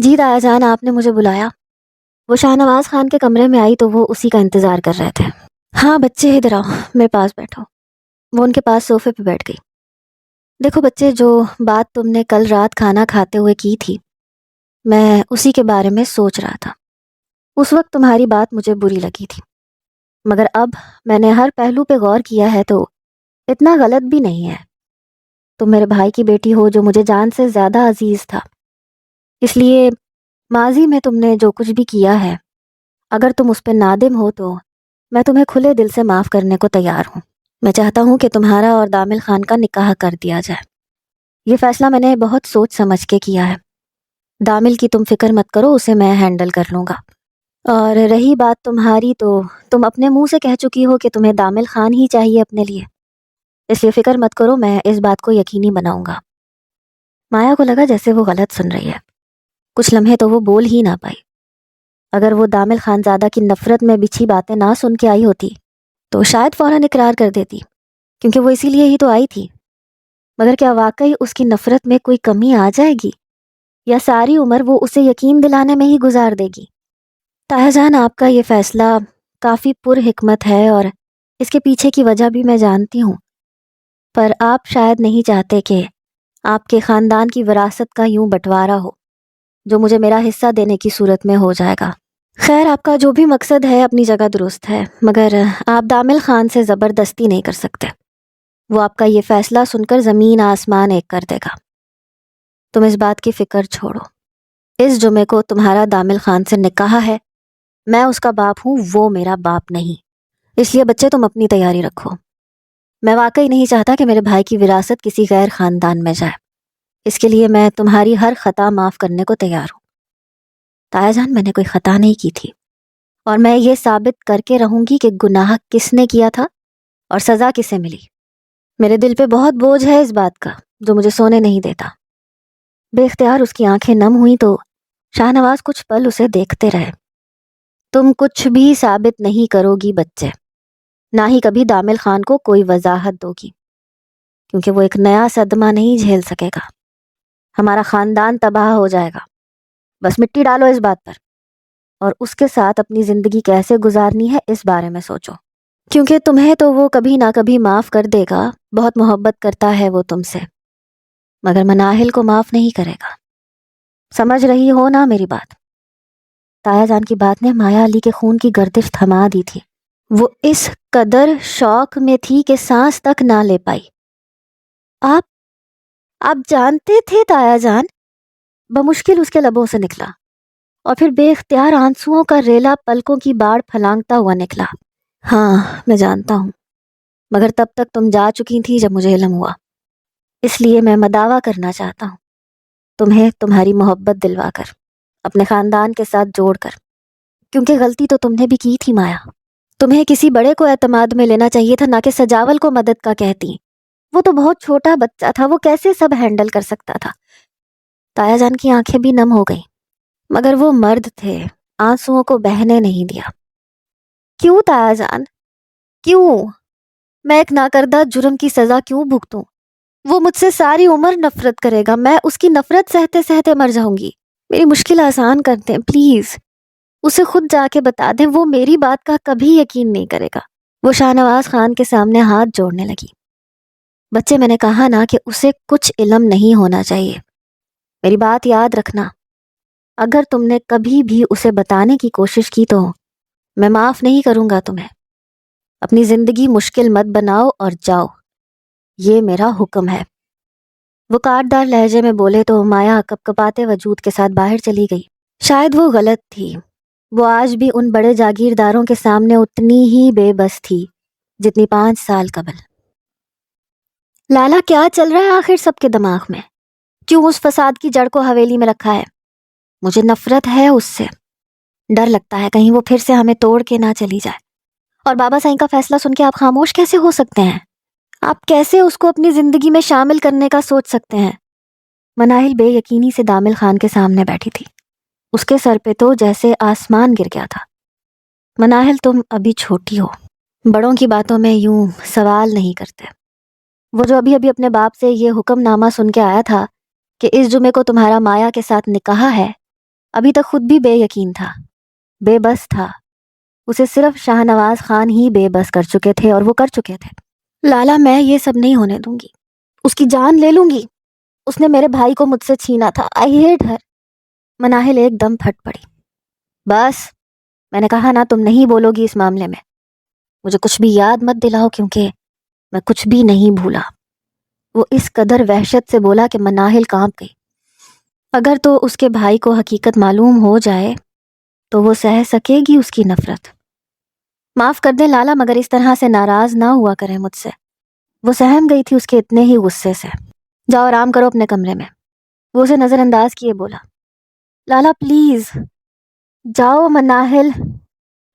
جی تایا جان، آپ نے مجھے بلایا؟ وہ شاہ نواز خان کے کمرے میں آئی تو وہ اسی کا انتظار کر رہے تھے۔ ہاں بچے ادھر آؤ، میرے پاس بیٹھو۔ وہ ان کے پاس صوفے پہ بیٹھ گئی۔ دیکھو بچے، جو بات تم نے کل رات کھانا کھاتے ہوئے کی تھی، میں اسی کے بارے میں سوچ رہا تھا۔ اس وقت تمہاری بات مجھے بری لگی تھی، مگر اب میں نے ہر پہلو پہ غور کیا ہے تو اتنا غلط بھی نہیں ہے۔ تم میرے بھائی کی بیٹی ہو جو مجھے جان سے زیادہ عزیز تھا، اس لیے ماضی میں تم نے جو کچھ بھی کیا ہے، اگر تم اس پہ نادم ہو تو میں تمہیں کھلے دل سے معاف کرنے کو تیار ہوں۔ میں چاہتا ہوں کہ تمہارا اور دامل خان کا نکاح کر دیا جائے۔ یہ فیصلہ میں نے بہت سوچ سمجھ کے کیا ہے۔ دامل کی تم فکر مت کرو، اسے میں ہینڈل کر لوں گا۔ اور رہی بات تمہاری، تو تم اپنے منہ سے کہہ چکی ہو کہ تمہیں دامل خان ہی چاہیے اپنے لیے، اس لیے فکر مت کرو، میں اس بات کو یقینی بناؤں گا۔ مایا کو لگا جیسے وہ غلط سن رہی ہے۔ کچھ لمحے تو وہ بول ہی نہ پائی۔ اگر وہ دامل خانزادہ کی نفرت میں بچھی باتیں نہ سن کے آئی ہوتی تو شاید فوراً اقرار کر دیتی، کیونکہ وہ اسی لیے ہی تو آئی تھی۔ مگر کیا واقعی اس کی نفرت میں کوئی کمی آ جائے گی، یا ساری عمر وہ اسے یقین دلانے میں ہی گزار دے گی؟ تایا جان، آپ کا یہ فیصلہ کافی پر حکمت ہے اور اس کے پیچھے کی وجہ بھی میں جانتی ہوں، پر آپ شاید نہیں چاہتے کہ آپ کے خاندان کی وراثت کا یوں بٹوارا ہو، جو مجھے میرا حصہ دینے کی صورت میں ہو جائے گا۔ خیر، آپ کا جو بھی مقصد ہے اپنی جگہ درست ہے، مگر آپ دامل خان سے زبردستی نہیں کر سکتے۔ وہ آپ کا یہ فیصلہ سن کر زمین آسمان ایک کر دے گا۔ تم اس بات کی فکر چھوڑو، اس جمعے کو تمہارا دامل خان سے نکاح ہے۔ میں اس کا باپ ہوں، وہ میرا باپ نہیں۔ اس لیے بچے، تم اپنی تیاری رکھو۔ میں واقعی نہیں چاہتا کہ میرے بھائی کی وراثت کسی غیر خاندان میں جائے، اس کے لیے میں تمہاری ہر خطا معاف کرنے کو تیار ہوں۔ تایا جان، میں نے کوئی خطا نہیں کی تھی، اور میں یہ ثابت کر کے رہوں گی کہ گناہ کس نے کیا تھا اور سزا کسے ملی۔ میرے دل پہ بہت بوجھ ہے اس بات کا، جو مجھے سونے نہیں دیتا۔ بے اختیار اس کی آنکھیں نم ہوئیں تو شاہ نواز کچھ پل اسے دیکھتے رہے۔ تم کچھ بھی ثابت نہیں کرو گی بچے، نہ ہی کبھی دامل خان کو کوئی وضاحت دو گی، کیونکہ وہ ایک نیا صدمہ نہیں جھیل سکے گا۔ ہمارا خاندان تباہ ہو جائے گا۔ بس مٹی ڈالو اس بات پر، اور اس کے ساتھ اپنی زندگی کیسے گزارنی ہے اس بارے میں سوچو، کیونکہ تمہیں تو وہ کبھی نہ کبھی معاف کر دے گا۔ بہت محبت کرتا ہے وہ تم سے، مگر مناہل کو معاف نہیں کرے گا۔ سمجھ رہی ہو نا میری بات؟ تایا جان کی بات نے مایا علی کے خون کی گردش تھما دی تھی۔ وہ اس قدر شوق میں تھی کہ سانس تک نہ لے پائی۔ آپ جانتے تھے تایا جان؟ بمشکل اس کے لبوں سے نکلا، اور پھر بے اختیار آنسوؤں کا ریلا پلکوں کی باڑ پھلانگتا ہوا نکلا۔ ہاں، میں جانتا ہوں، مگر تب تک تم جا چکی تھی جب مجھے علم ہوا۔ اس لیے میں مداوا کرنا چاہتا ہوں، تمہیں تمہاری محبت دلوا کر، اپنے خاندان کے ساتھ جوڑ کر، کیونکہ غلطی تو تم نے بھی کی تھی مایا۔ تمہیں کسی بڑے کو اعتماد میں لینا چاہیے تھا، نہ کہ سجاول کو مدد کا کہتی۔ وہ تو بہت چھوٹا بچہ تھا، وہ کیسے سب ہینڈل کر سکتا تھا؟ تایا جان کی آنکھیں بھی نم ہو گئیں، مگر وہ مرد تھے، آنسوؤں کو بہنے نہیں دیا۔ کیوں تایا جان، کیوں؟ میں ایک ناکردہ جرم کی سزا کیوں بھگتوں؟ وہ مجھ سے ساری عمر نفرت کرے گا، میں اس کی نفرت سہتے سہتے مر جاؤں گی۔ میری مشکل آسان کر دیں پلیز، اسے خود جا کے بتا دیں، وہ میری بات کا کبھی یقین نہیں کرے گا۔ وہ شاہ نواز خان کے سامنے ہاتھ جوڑنے لگی۔ بچے، میں نے کہا نا کہ اسے کچھ علم نہیں ہونا چاہیے۔ میری بات یاد رکھنا، اگر تم نے کبھی بھی اسے بتانے کی کوشش کی تو میں معاف نہیں کروں گا تمہیں۔ اپنی زندگی مشکل مت بناؤ اور جاؤ، یہ میرا حکم ہے۔ وہ کاٹدار لہجے میں بولے تو مایا کپ کپاتے وجود کے ساتھ باہر چلی گئی۔ شاید وہ غلط تھی، وہ آج بھی ان بڑے جاگیرداروں کے سامنے اتنی ہی بے بس تھی جتنی 5 سال قبل۔ لالا، کیا چل رہا ہے آخر سب کے دماغ میں؟ کیوں اس فساد کی جڑ کو حویلی میں رکھا ہے؟ مجھے نفرت ہے اس سے، ڈر لگتا ہے کہیں وہ پھر سے ہمیں توڑ کے نہ چلی جائے۔ اور بابا سائیں کا فیصلہ سن کے آپ خاموش کیسے ہو سکتے ہیں؟ آپ کیسے اس کو اپنی زندگی میں شامل کرنے کا سوچ سکتے ہیں؟ مناہل بے یقینی سے دامل خان کے سامنے بیٹھی تھی، اس کے سر پہ تو جیسے آسمان گر گیا تھا۔ مناہل، تم ابھی چھوٹی ہو، بڑوں کی باتوں میں یوں سوال نہیں کرتے۔ وہ جو ابھی اپنے باپ سے یہ حکم نامہ سن کے آیا تھا کہ اس جمعے کو تمہارا مایا کے ساتھ نکاح ہے، ابھی تک خود بھی بے یقین تھا، بے بس تھا. اسے صرف شاہ نواز خان ہی بے بس کر چکے تھے اور وہ کر چکے تھے. لالا میں یہ سب نہیں ہونے دوں گی، اس کی جان لے لوں گی. اس نے میرے بھائی کو مجھ سے چھینا تھا. آئی ہیٹ ہر. مناہل ایک دم پھٹ پڑی. بس، میں نے کہا نا تم نہیں بولو گی اس معاملے میں. مجھے کچھ بھی یاد مت دلاؤ کیونکہ میں کچھ بھی نہیں بھولا. وہ اس قدر وحشت سے بولا کہ مناہل کانپ گئی. اگر تو اس کے بھائی کو حقیقت معلوم ہو جائے تو وہ سہ سکے گی اس کی نفرت. معاف کر دیں لالا، مگر اس طرح سے ناراض نہ ہوا کریں مجھ سے. وہ سہم گئی تھی اس کے اتنے ہی غصے سے. جاؤ آرام کرو اپنے کمرے میں. وہ اسے نظر انداز کیے بولا. لالا پلیز جاؤ، مناہل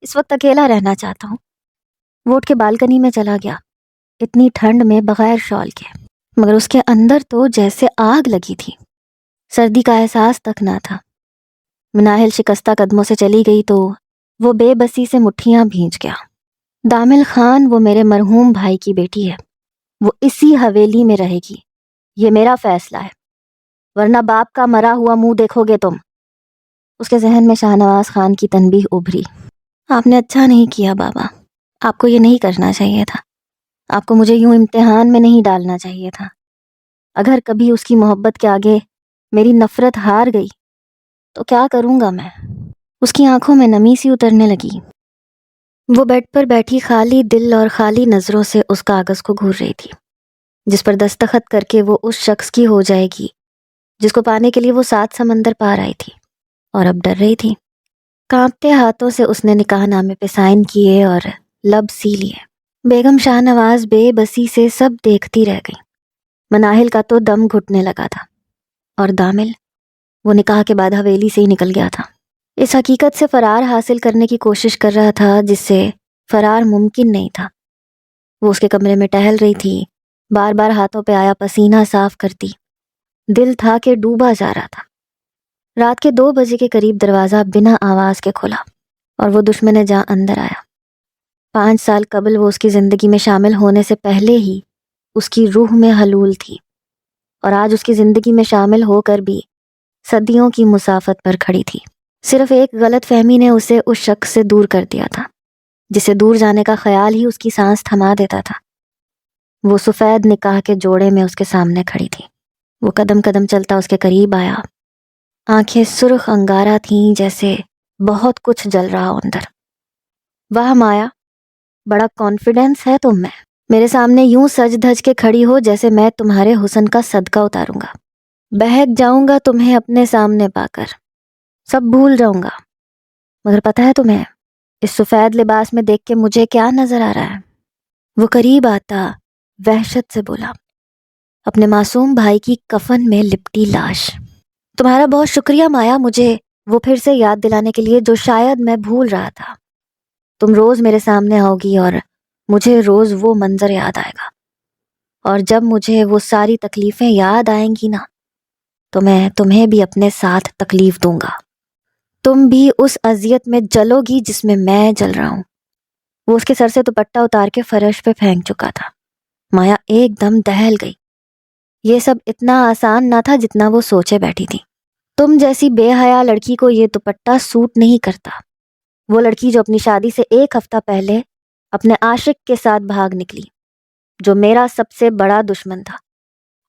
اس وقت اکیلا رہنا چاہتا ہوں. وہ اٹھ کے بالکنی میں چلا گیا، اتنی ٹھنڈ میں بغیر شال کے، مگر اس کے اندر تو جیسے آگ لگی تھی. سردی کا احساس تک نہ تھا. مناہل شکستہ قدموں سے چلی گئی تو وہ بے بسی سے مٹھیاں بھیج گیا. دامل خان وہ میرے مرحوم بھائی کی بیٹی ہے، وہ اسی حویلی میں رہے گی. یہ میرا فیصلہ ہے، ورنہ باپ کا مرا ہوا منہ دیکھو گے تم. اس کے ذہن میں شاہ نواز خان کی تنبیہ ابھری. آپ نے اچھا نہیں کیا بابا، آپ کو یہ نہیں کرنا چاہیے تھا. آپ کو مجھے یوں امتحان میں نہیں ڈالنا چاہیے تھا. اگر کبھی اس کی محبت کے آگے میری نفرت ہار گئی تو کیا کروں گا میں؟ اس کی آنکھوں میں نمی سی اترنے لگی. وہ بیڈ پر بیٹھی خالی دل اور خالی نظروں سے اس کاغذ کو گھور رہی تھی جس پر دستخط کر کے وہ اس شخص کی ہو جائے گی جس کو پانے کے لیے وہ 7 سمندر پار آئی تھی. اور اب ڈر رہی تھی. کانپتے ہاتھوں سے اس نے نکاح نامے پہ سائن کیے اور لب سی لیے. بیگم شاہ نواز بے بسی سے سب دیکھتی رہ گئی. مناہل کا تو دم گھٹنے لگا تھا. اور دامل، وہ نکاح کے بعد حویلی سے ہی نکل گیا تھا. اس حقیقت سے فرار حاصل کرنے کی کوشش کر رہا تھا جس سے فرار ممکن نہیں تھا. وہ اس کے کمرے میں ٹہل رہی تھی، بار بار ہاتھوں پہ آیا پسینہ صاف کرتی. دل تھا کہ ڈوبا جا رہا تھا. رات کے 2 بجے کے قریب دروازہ بنا آواز کے کھلا اور وہ دشمن جاں اندر آیا. 5 سال قبل وہ اس کی زندگی میں شامل ہونے سے پہلے ہی اس کی روح میں حلول تھی، اور آج اس کی زندگی میں شامل ہو کر بھی صدیوں کی مسافت پر کھڑی تھی. صرف ایک غلط فہمی نے اسے اس شخص سے دور کر دیا تھا جسے دور جانے کا خیال ہی اس کی سانس تھما دیتا تھا. وہ سفید نکاح کے جوڑے میں اس کے سامنے کھڑی تھی. وہ قدم قدم چلتا اس کے قریب آیا. آنکھیں سرخ انگارہ تھیں جیسے بہت کچھ جل رہا ہو اندر. واہ مایا، بڑا کانفیڈنس ہے تم میں. میرے سامنے یوں سج دھج کے کھڑی ہو جیسے میں تمہارے حسن کا صدقہ اتاروں گا. بہک جاؤں گا تمہیں اپنے سامنے پا کر، سب بھول جاؤں گا. مگر پتہ ہے تمہیں اس سفید لباس میں دیکھ کے مجھے کیا نظر آ رہا ہے؟ وہ قریب آتا وحشت سے بولا. اپنے معصوم بھائی کی کفن میں لپٹی لاش. تمہارا بہت شکریہ مایا، مجھے وہ پھر سے یاد دلانے کے لیے جو شاید میں بھول رہا تھا. تم روز میرے سامنے آؤ گی اور مجھے روز وہ منظر یاد آئے گا، اور جب مجھے وہ ساری تکلیفیں یاد آئیں گی نا تو میں تمہیں بھی اپنے ساتھ تکلیف دوں گا. تم بھی اس اذیت میں جلو گی جس میں میں جل رہا ہوں. وہ اس کے سر سے دوپٹہ اتار کے فرش پہ پھینک چکا تھا. مایا ایک دم دہل گئی. یہ سب اتنا آسان نہ تھا جتنا وہ سوچے بیٹھی تھی. تم جیسی بے حیا لڑکی کو یہ دوپٹہ سوٹ نہیں کرتا. وہ لڑکی جو اپنی شادی سے 1 ہفتہ پہلے اپنے عاشق کے ساتھ بھاگ نکلی، جو میرا سب سے بڑا دشمن تھا،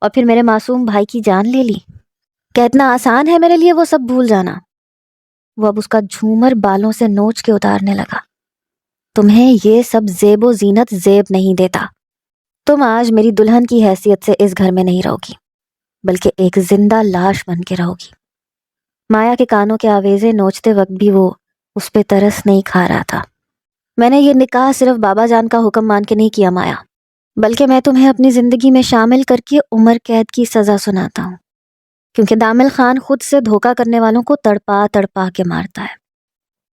اور پھر میرے معصوم بھائی کی جان لے لی. کہ اتنا آسان ہے میرے لیے وہ سب بھول جانا؟ وہ اب اس کا جھومر بالوں سے نوچ کے اتارنے لگا. تمہیں یہ سب زیب و زینت زیب نہیں دیتا. تم آج میری دلہن کی حیثیت سے اس گھر میں نہیں رہو گی، بلکہ ایک زندہ لاش بن کے رہو گی. مایا کے کانوں کے آویزے نوچتے وقت بھی وہ اس پہ ترس نہیں کھا رہا تھا. میں نے یہ نکاح صرف بابا جان کا حکم مان کے نہیں کیا مایا، بلکہ میں تمہیں اپنی زندگی میں شامل کر کے عمر قید کی سزا سناتا ہوں، کیونکہ دامل خان خود سے دھوکہ کرنے والوں کو تڑپا تڑپا کے مارتا ہے.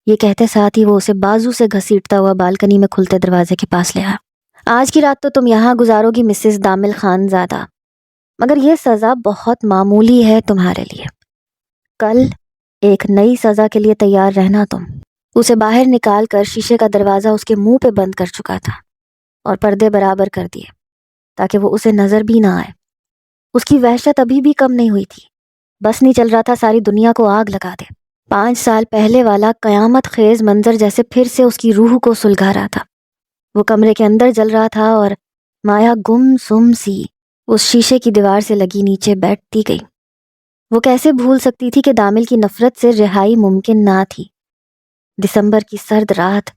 یہ کہتے ساتھ ہی وہ اسے بازو سے گھسیٹتا ہوا بالکنی میں کھلتے دروازے کے پاس لے آیا. آج کی رات تو تم یہاں گزارو گی مسز دامل خان زادہ، مگر یہ سزا بہت معمولی ہے تمہارے لیے. کل ایک نئی سزا کے لیے تیار رہنا تم. اسے باہر نکال کر شیشے کا دروازہ اس کے منہ پہ بند کر چکا تھا اور پردے برابر کر دیے تاکہ وہ اسے نظر بھی نہ آئے. اس کی وحشت ابھی بھی کم نہیں ہوئی تھی. بس نہیں چل رہا تھا ساری دنیا کو آگ لگا دے. 5 سال پہلے والا قیامت خیز منظر جیسے پھر سے اس کی روح کو سلگا رہا تھا۔ وہ کمرے کے اندر جل رہا تھا اور مایا گم سم سی اس شیشے کی دیوار سے لگی نیچے بیٹھتی گئی۔ وہ کیسے بھول سکتی تھی کہ دامل کی نفرت سے رہائی ممکن نہ تھی۔ دسمبر کی سرد رات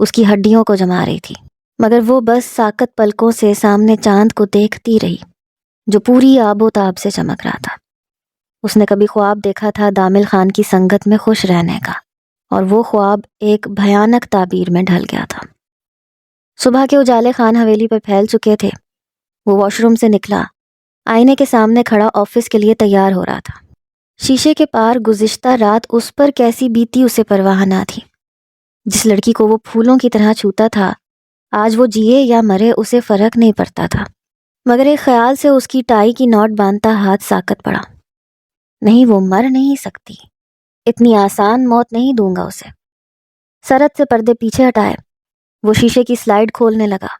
اس کی ہڈیوں کو جما رہی تھی، مگر وہ بس ساکت پلکوں سے سامنے چاند کو دیکھتی رہی جو پوری آب و تاب سے چمک رہا تھا۔ اس نے کبھی خواب دیکھا تھا دامل خان کی سنگت میں خوش رہنے کا، اور وہ خواب ایک بھیانک تعبیر میں ڈھل گیا تھا۔ صبح کے اجالے خان حویلی پہ پھیل چکے تھے۔ وہ واش روم سے نکلا، آئینے کے سامنے کھڑا آفس کے لیے تیار ہو رہا تھا۔ شیشے کے پار گزشتہ رات اس پر کیسی بیتی اسے پرواہ نہ تھی۔ جس لڑکی کو وہ پھولوں کی طرح چھوتا تھا، آج وہ جیے یا مرے اسے فرق نہیں پڑتا تھا، مگر ایک خیال سے اس کی ٹائی کی نوٹ باندھتا ہاتھ ساکت پڑا۔ نہیں، وہ مر نہیں سکتی، اتنی آسان موت نہیں دوں گا اسے۔ سرد سے پردے پیچھے ہٹائے، وہ شیشے کی سلائیڈ کھولنے لگا۔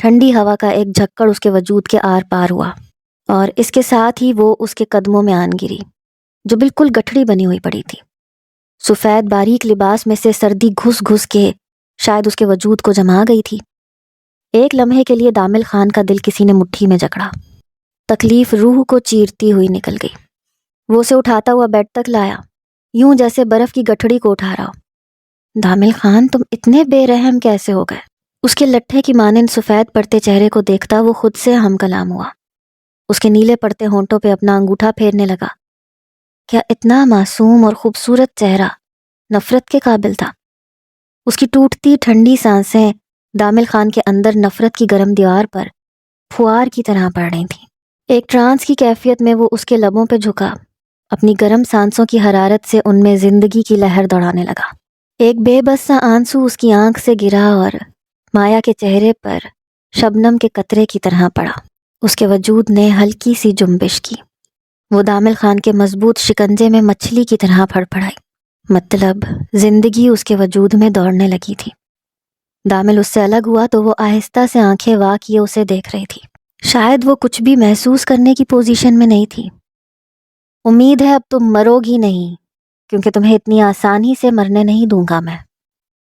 ٹھنڈی ہوا کا ایک جھکڑ اس کے وجود کے آر پار ہوا، اور اس کے ساتھ ہی وہ اس کے قدموں میں آن گری جو بالکل گٹھڑی بنی ہوئی پڑی تھی۔ سفید باریک لباس میں سے سردی گھس گھس کے شاید اس کے وجود کو جما گئی تھی۔ ایک لمحے کے لیے دامل خان کا دل کسی نے مٹھی میں جکڑا۔ تکلیف روح کو چیرتی ہوئی نکل گئی۔ وہ اسے اٹھاتا ہوا بیڈ تک لایا، یوں جیسے برف کی گٹھڑی کو اٹھا رہا ہو۔ دامل خان، تم اتنے بے رحم کیسے ہو گئے؟ اس کے لٹھے کی مانند سفید پڑتے چہرے کو دیکھتا وہ خود سے ہم کلام ہوا۔ اس کے نیلے پڑتے ہونٹوں پہ اپنا انگوٹھا پھیرنے لگا۔ کیا اتنا معصوم اور خوبصورت چہرہ نفرت کے قابل تھا؟ اس کی ٹوٹتی ٹھنڈی سانسیں دامل خان کے اندر نفرت کی گرم دیوار پر پھوار کی طرح پڑ رہی تھیں۔ ایک ٹرانس کی کیفیت میں وہ اس کے لبوں پہ جھکا، اپنی گرم سانسوں کی حرارت سے ان میں زندگی کی لہر دوڑانے لگا۔ ایک بے بس سا آنسو اس کی آنکھ سے گرا اور مایا کے چہرے پر شبنم کے قطرے کی طرح پڑا۔ اس کے وجود نے ہلکی سی جنبش کی۔ وہ دامل خان کے مضبوط شکنجے میں مچھلی کی طرح پھڑ پڑائی، مطلب زندگی اس کے وجود میں دوڑنے لگی تھی۔ دامل اس سے الگ ہوا تو وہ آہستہ سے آنکھیں وا کیے اسے دیکھ رہی تھی۔ شاید وہ کچھ بھی محسوس کرنے کی پوزیشن میں نہیں تھی۔ امید ہے اب تم مرو گی نہیں، کیونکہ تمہیں اتنی آسانی سے مرنے نہیں دوں گا میں۔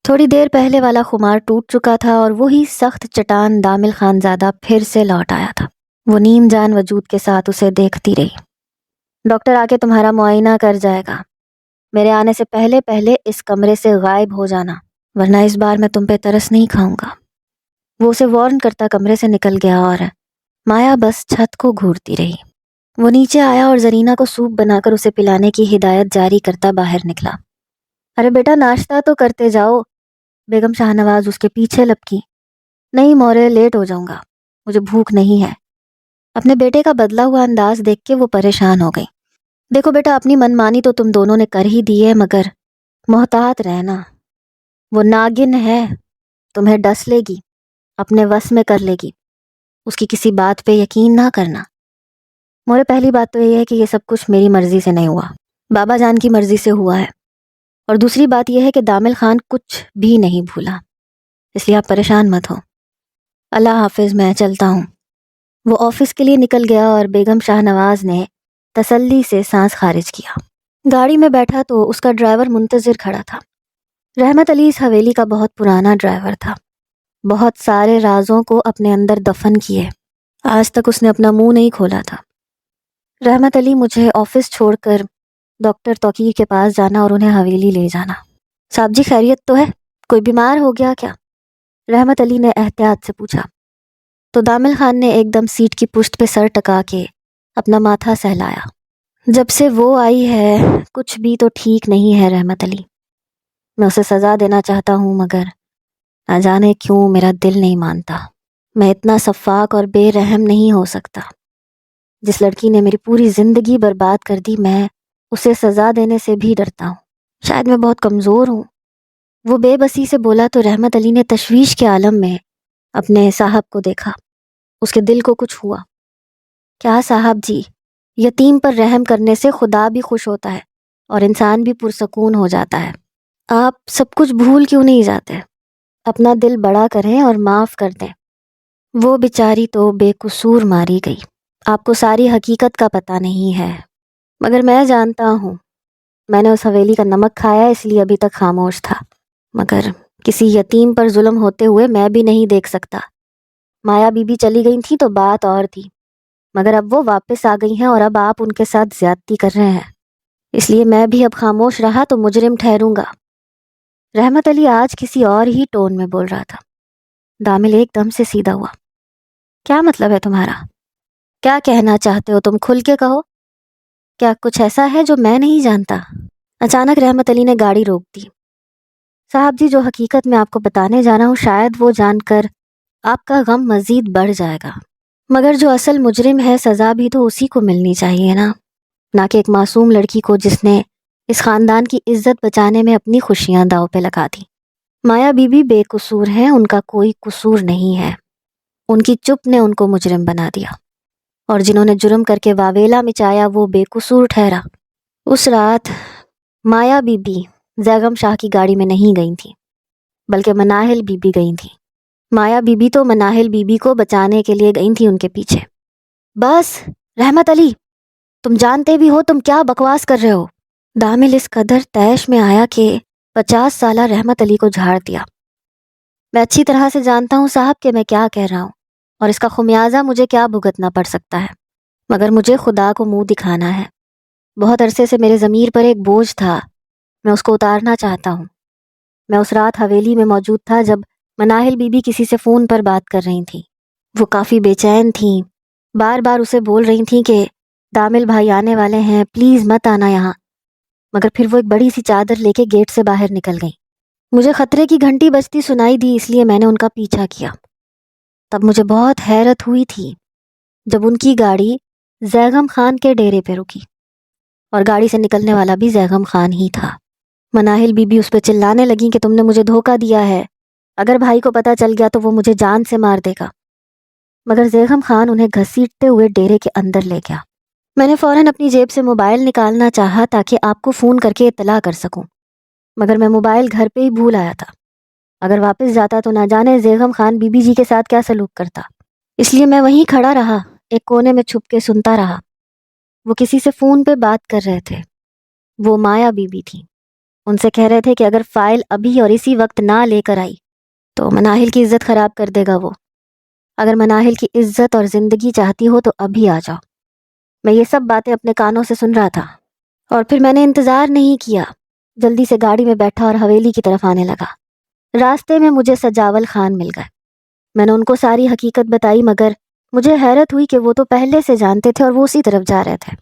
تھوڑی دیر پہلے والا خمار ٹوٹ چکا تھا اور وہی سخت چٹان دامل خان زادہ پھر سے لوٹ آیا تھا۔ وہ نیم جان وجود کے ساتھ اسے دیکھتی رہی۔ ڈاکٹر آ کے تمہارا معائنہ کر جائے گا۔ میرے آنے سے پہلے پہلے اس کمرے سے غائب ہو جانا، ورنہ اس بار میں تم پہ ترس نہیں کھاؤں گا۔ وہ اسے وارن کرتا کمرے سے نکل گیا اور مایا بس چھت کو گھورتی رہی۔ وہ نیچے آیا اور زرینہ کو سوپ بنا کر اسے پلانے کی ہدایت جاری کرتا باہر نکلا۔ ارے بیٹا، ناشتہ تو کرتے جاؤ۔ بیگم شاہ نواز اس کے پیچھے لپکی۔ نہیں مورے، لیٹ ہو جاؤں گا، مجھے بھوک نہیں ہے۔ اپنے بیٹے کا بدلا ہوا انداز دیکھ کے وہ پریشان ہو گئی۔ دیکھو بیٹا، اپنی منمانی تو تم دونوں نے کر ہی دی ہے، مگر محتاط رہنا۔ وہ ناگن ہے، تمہیں ڈس لے گی، اپنے وس میں کر لے گی۔ اس کی کسی بات پہ یقین نہ کرنا۔ مورے، پہلی بات تو یہ ہے کہ یہ سب کچھ میری مرضی سے نہیں ہوا، بابا جان کی مرضی سے ہوا ہے، اور دوسری بات یہ ہے کہ دامل خان کچھ بھی نہیں بھولا، اس لیے آپ پریشان مت ہو۔ اللہ حافظ، میں چلتا ہوں۔ وہ آفس کے لیے نکل گیا اور بیگم شاہ نواز نے تسلی سے سانس خارج کیا۔ گاڑی میں بیٹھا تو اس کا ڈرائیور منتظر کھڑا تھا۔ رحمت علی اس حویلی کا بہت پرانا ڈرائیور تھا، بہت سارے رازوں کو اپنے اندر دفن کیے، آج تک اس نے اپنا منہ نہیں کھولا تھا۔ رحمت علی، مجھے آفس چھوڑ کر ڈاکٹر توقیر کے پاس جانا اور انہیں حویلی لے جانا۔ صاحب جی، خیریت تو ہے؟ کوئی بیمار ہو گیا کیا؟ رحمت علی نے احتیاط سے پوچھا تو دامل خان نے ایک دم سیٹ کی پشت پہ سر ٹکا کے اپنا ماتھا سہلایا۔ جب سے وہ آئی ہے کچھ بھی تو ٹھیک نہیں ہے رحمت علی۔ میں اسے سزا دینا چاہتا ہوں، مگر نہ جانے کیوں میرا دل نہیں مانتا۔ میں اتنا شفاق اور بے رحم نہیں ہو سکتا۔ جس لڑکی نے میری پوری زندگی برباد کر دی، میں اسے سزا دینے سے بھی ڈرتا ہوں۔ شاید میں بہت کمزور ہوں۔ وہ بے بسی سے بولا تو رحمت علی نے تشویش کے عالم میں اپنے صاحب کو دیکھا۔ اس کے دل کو کچھ ہوا۔ کیا صاحب جی، یتیم پر رحم کرنے سے خدا بھی خوش ہوتا ہے اور انسان بھی پرسکون ہو جاتا ہے۔ آپ سب کچھ بھول کیوں نہیں جاتے؟ اپنا دل بڑا کریں اور معاف کر دیں۔ وہ بیچاری تو بے قصور ماری گئی۔ آپ کو ساری حقیقت کا پتہ نہیں ہے، مگر میں جانتا ہوں میں نے اس حویلی کا نمک کھایا اس لیے ابھی تک خاموش تھا، مگر کسی یتیم پر ظلم ہوتے ہوئے میں بھی نہیں دیکھ سکتا۔ مایا بی بی چلی گئی تھیں تو بات اور تھی، مگر اب وہ واپس آ گئی ہیں اور اب آپ ان کے ساتھ زیادتی کر رہے ہیں، اس لیے میں بھی اب خاموش رہا تو مجرم ٹھہروں گا۔ رحمت علی آج کسی اور ہی ٹون میں بول رہا تھا۔ دامل ایک دم سے سیدھا ہوا۔ کیا مطلب ہے تمہارا؟ کیا کہنا چاہتے ہو؟ تم کھل کے کہو۔ کیا کچھ ایسا ہے جو میں نہیں جانتا؟ اچانک رحمت علی نے گاڑی روک دی۔ صاحب جی، جو حقیقت میں آپ کو بتانے جا رہا ہوں شاید وہ جان کر آپ کا غم مزید بڑھ جائے گا، مگر جو اصل مجرم ہے سزا بھی تو اسی کو ملنی چاہیے نا، نہ کہ ایک معصوم لڑکی کو جس نے اس خاندان کی عزت بچانے میں اپنی خوشیاں داؤ پہ لگا دی۔ مایا بی بی بے قصور ہیں، ان کا کوئی قصور نہیں ہے، ان کی چپ نے ان کو مجرم بنا دیا، اور جنہوں نے جرم کر کے واویلا مچایا وہ بے قصور ٹھہرا۔ اس رات مایا بی بی زیغم شاہ کی گاڑی میں نہیں گئی تھی، بلکہ مناہل بی بی گئی تھی۔ مایا بی بی تو مناہل بی بی کو بچانے کے لیے گئی تھی ان کے پیچھے۔ بس رحمت علی، تم جانتے بھی ہو تم کیا بکواس کر رہے ہو۔ دامل اس قدر طیش میں آیا کہ 50 سالہ رحمت علی کو جھاڑ دیا۔ میں اچھی طرح سے جانتا ہوں صاحب کہ میں کیا کہہ رہا ہوں، اور اس کا خمیازہ مجھے کیا بھگتنا پڑ سکتا ہے، مگر مجھے خدا کو منہ دکھانا ہے۔ بہت عرصے سے میرے ضمیر پر ایک بوجھ تھا، میں اس کو اتارنا چاہتا ہوں۔ میں اس رات حویلی میں موجود تھا جب مناہل بی بی کسی سے فون پر بات کر رہی تھیں۔ وہ کافی بے چین تھیں، بار بار اسے بول رہی تھیں کہ دامل بھائی آنے والے ہیں، پلیز مت آنا یہاں، مگر پھر وہ ایک بڑی سی چادر لے کے گیٹ سے باہر نکل گئیں۔ مجھے خطرے کی گھنٹی بجتی سنائی دی، اس لیے میں نے ان کا پیچھا کیا۔ تب مجھے بہت حیرت ہوئی تھی جب ان کی گاڑی زیغم خان کے ڈیرے پہ رکی، اور گاڑی سے نکلنے والا بھی زیغم خان ہی تھا۔ مناہل بی بی اس پہ چلانے لگیں کہ تم نے مجھے دھوکہ دیا ہے، اگر بھائی کو پتہ چل گیا تو وہ مجھے جان سے مار دے گا، مگر زیغم خان انہیں گھسیٹتے ہوئے ڈیرے کے اندر لے گیا۔ میں نے فوراً اپنی جیب سے موبائل نکالنا چاہا تاکہ آپ کو فون کر کے اطلاع کر سکوں، مگر میں موبائل گھر پہ ہی بھول آیا تھا۔ اگر واپس جاتا تو نہ جانے زیغم خان بی بی جی کے ساتھ کیا سلوک کرتا، اس لیے میں وہیں کھڑا رہا، ایک کونے میں چھپ کے سنتا رہا۔ وہ کسی سے فون پہ بات کر رہے تھے، وہ مایا بی بی تھی، ان سے کہہ رہے تھے کہ اگر فائل ابھی اور اسی وقت نہ لے کر آئی تو مناہل کی عزت خراب کر دے گا وہ۔ اگر مناہل کی عزت اور زندگی چاہتی ہو تو ابھی آ جاؤ۔ میں یہ سب باتیں اپنے کانوں سے سن رہا تھا، اور پھر میں نے انتظار نہیں کیا، جلدی سے گاڑی میں بیٹھا اور حویلی کی طرف آنے لگا۔ راستے میں مجھے سجاول خان مل گئے۔ میں نے ان کو ساری حقیقت بتائی، مگر مجھے حیرت ہوئی کہ وہ تو پہلے سے جانتے تھے اور وہ اسی طرف جا رہے تھے۔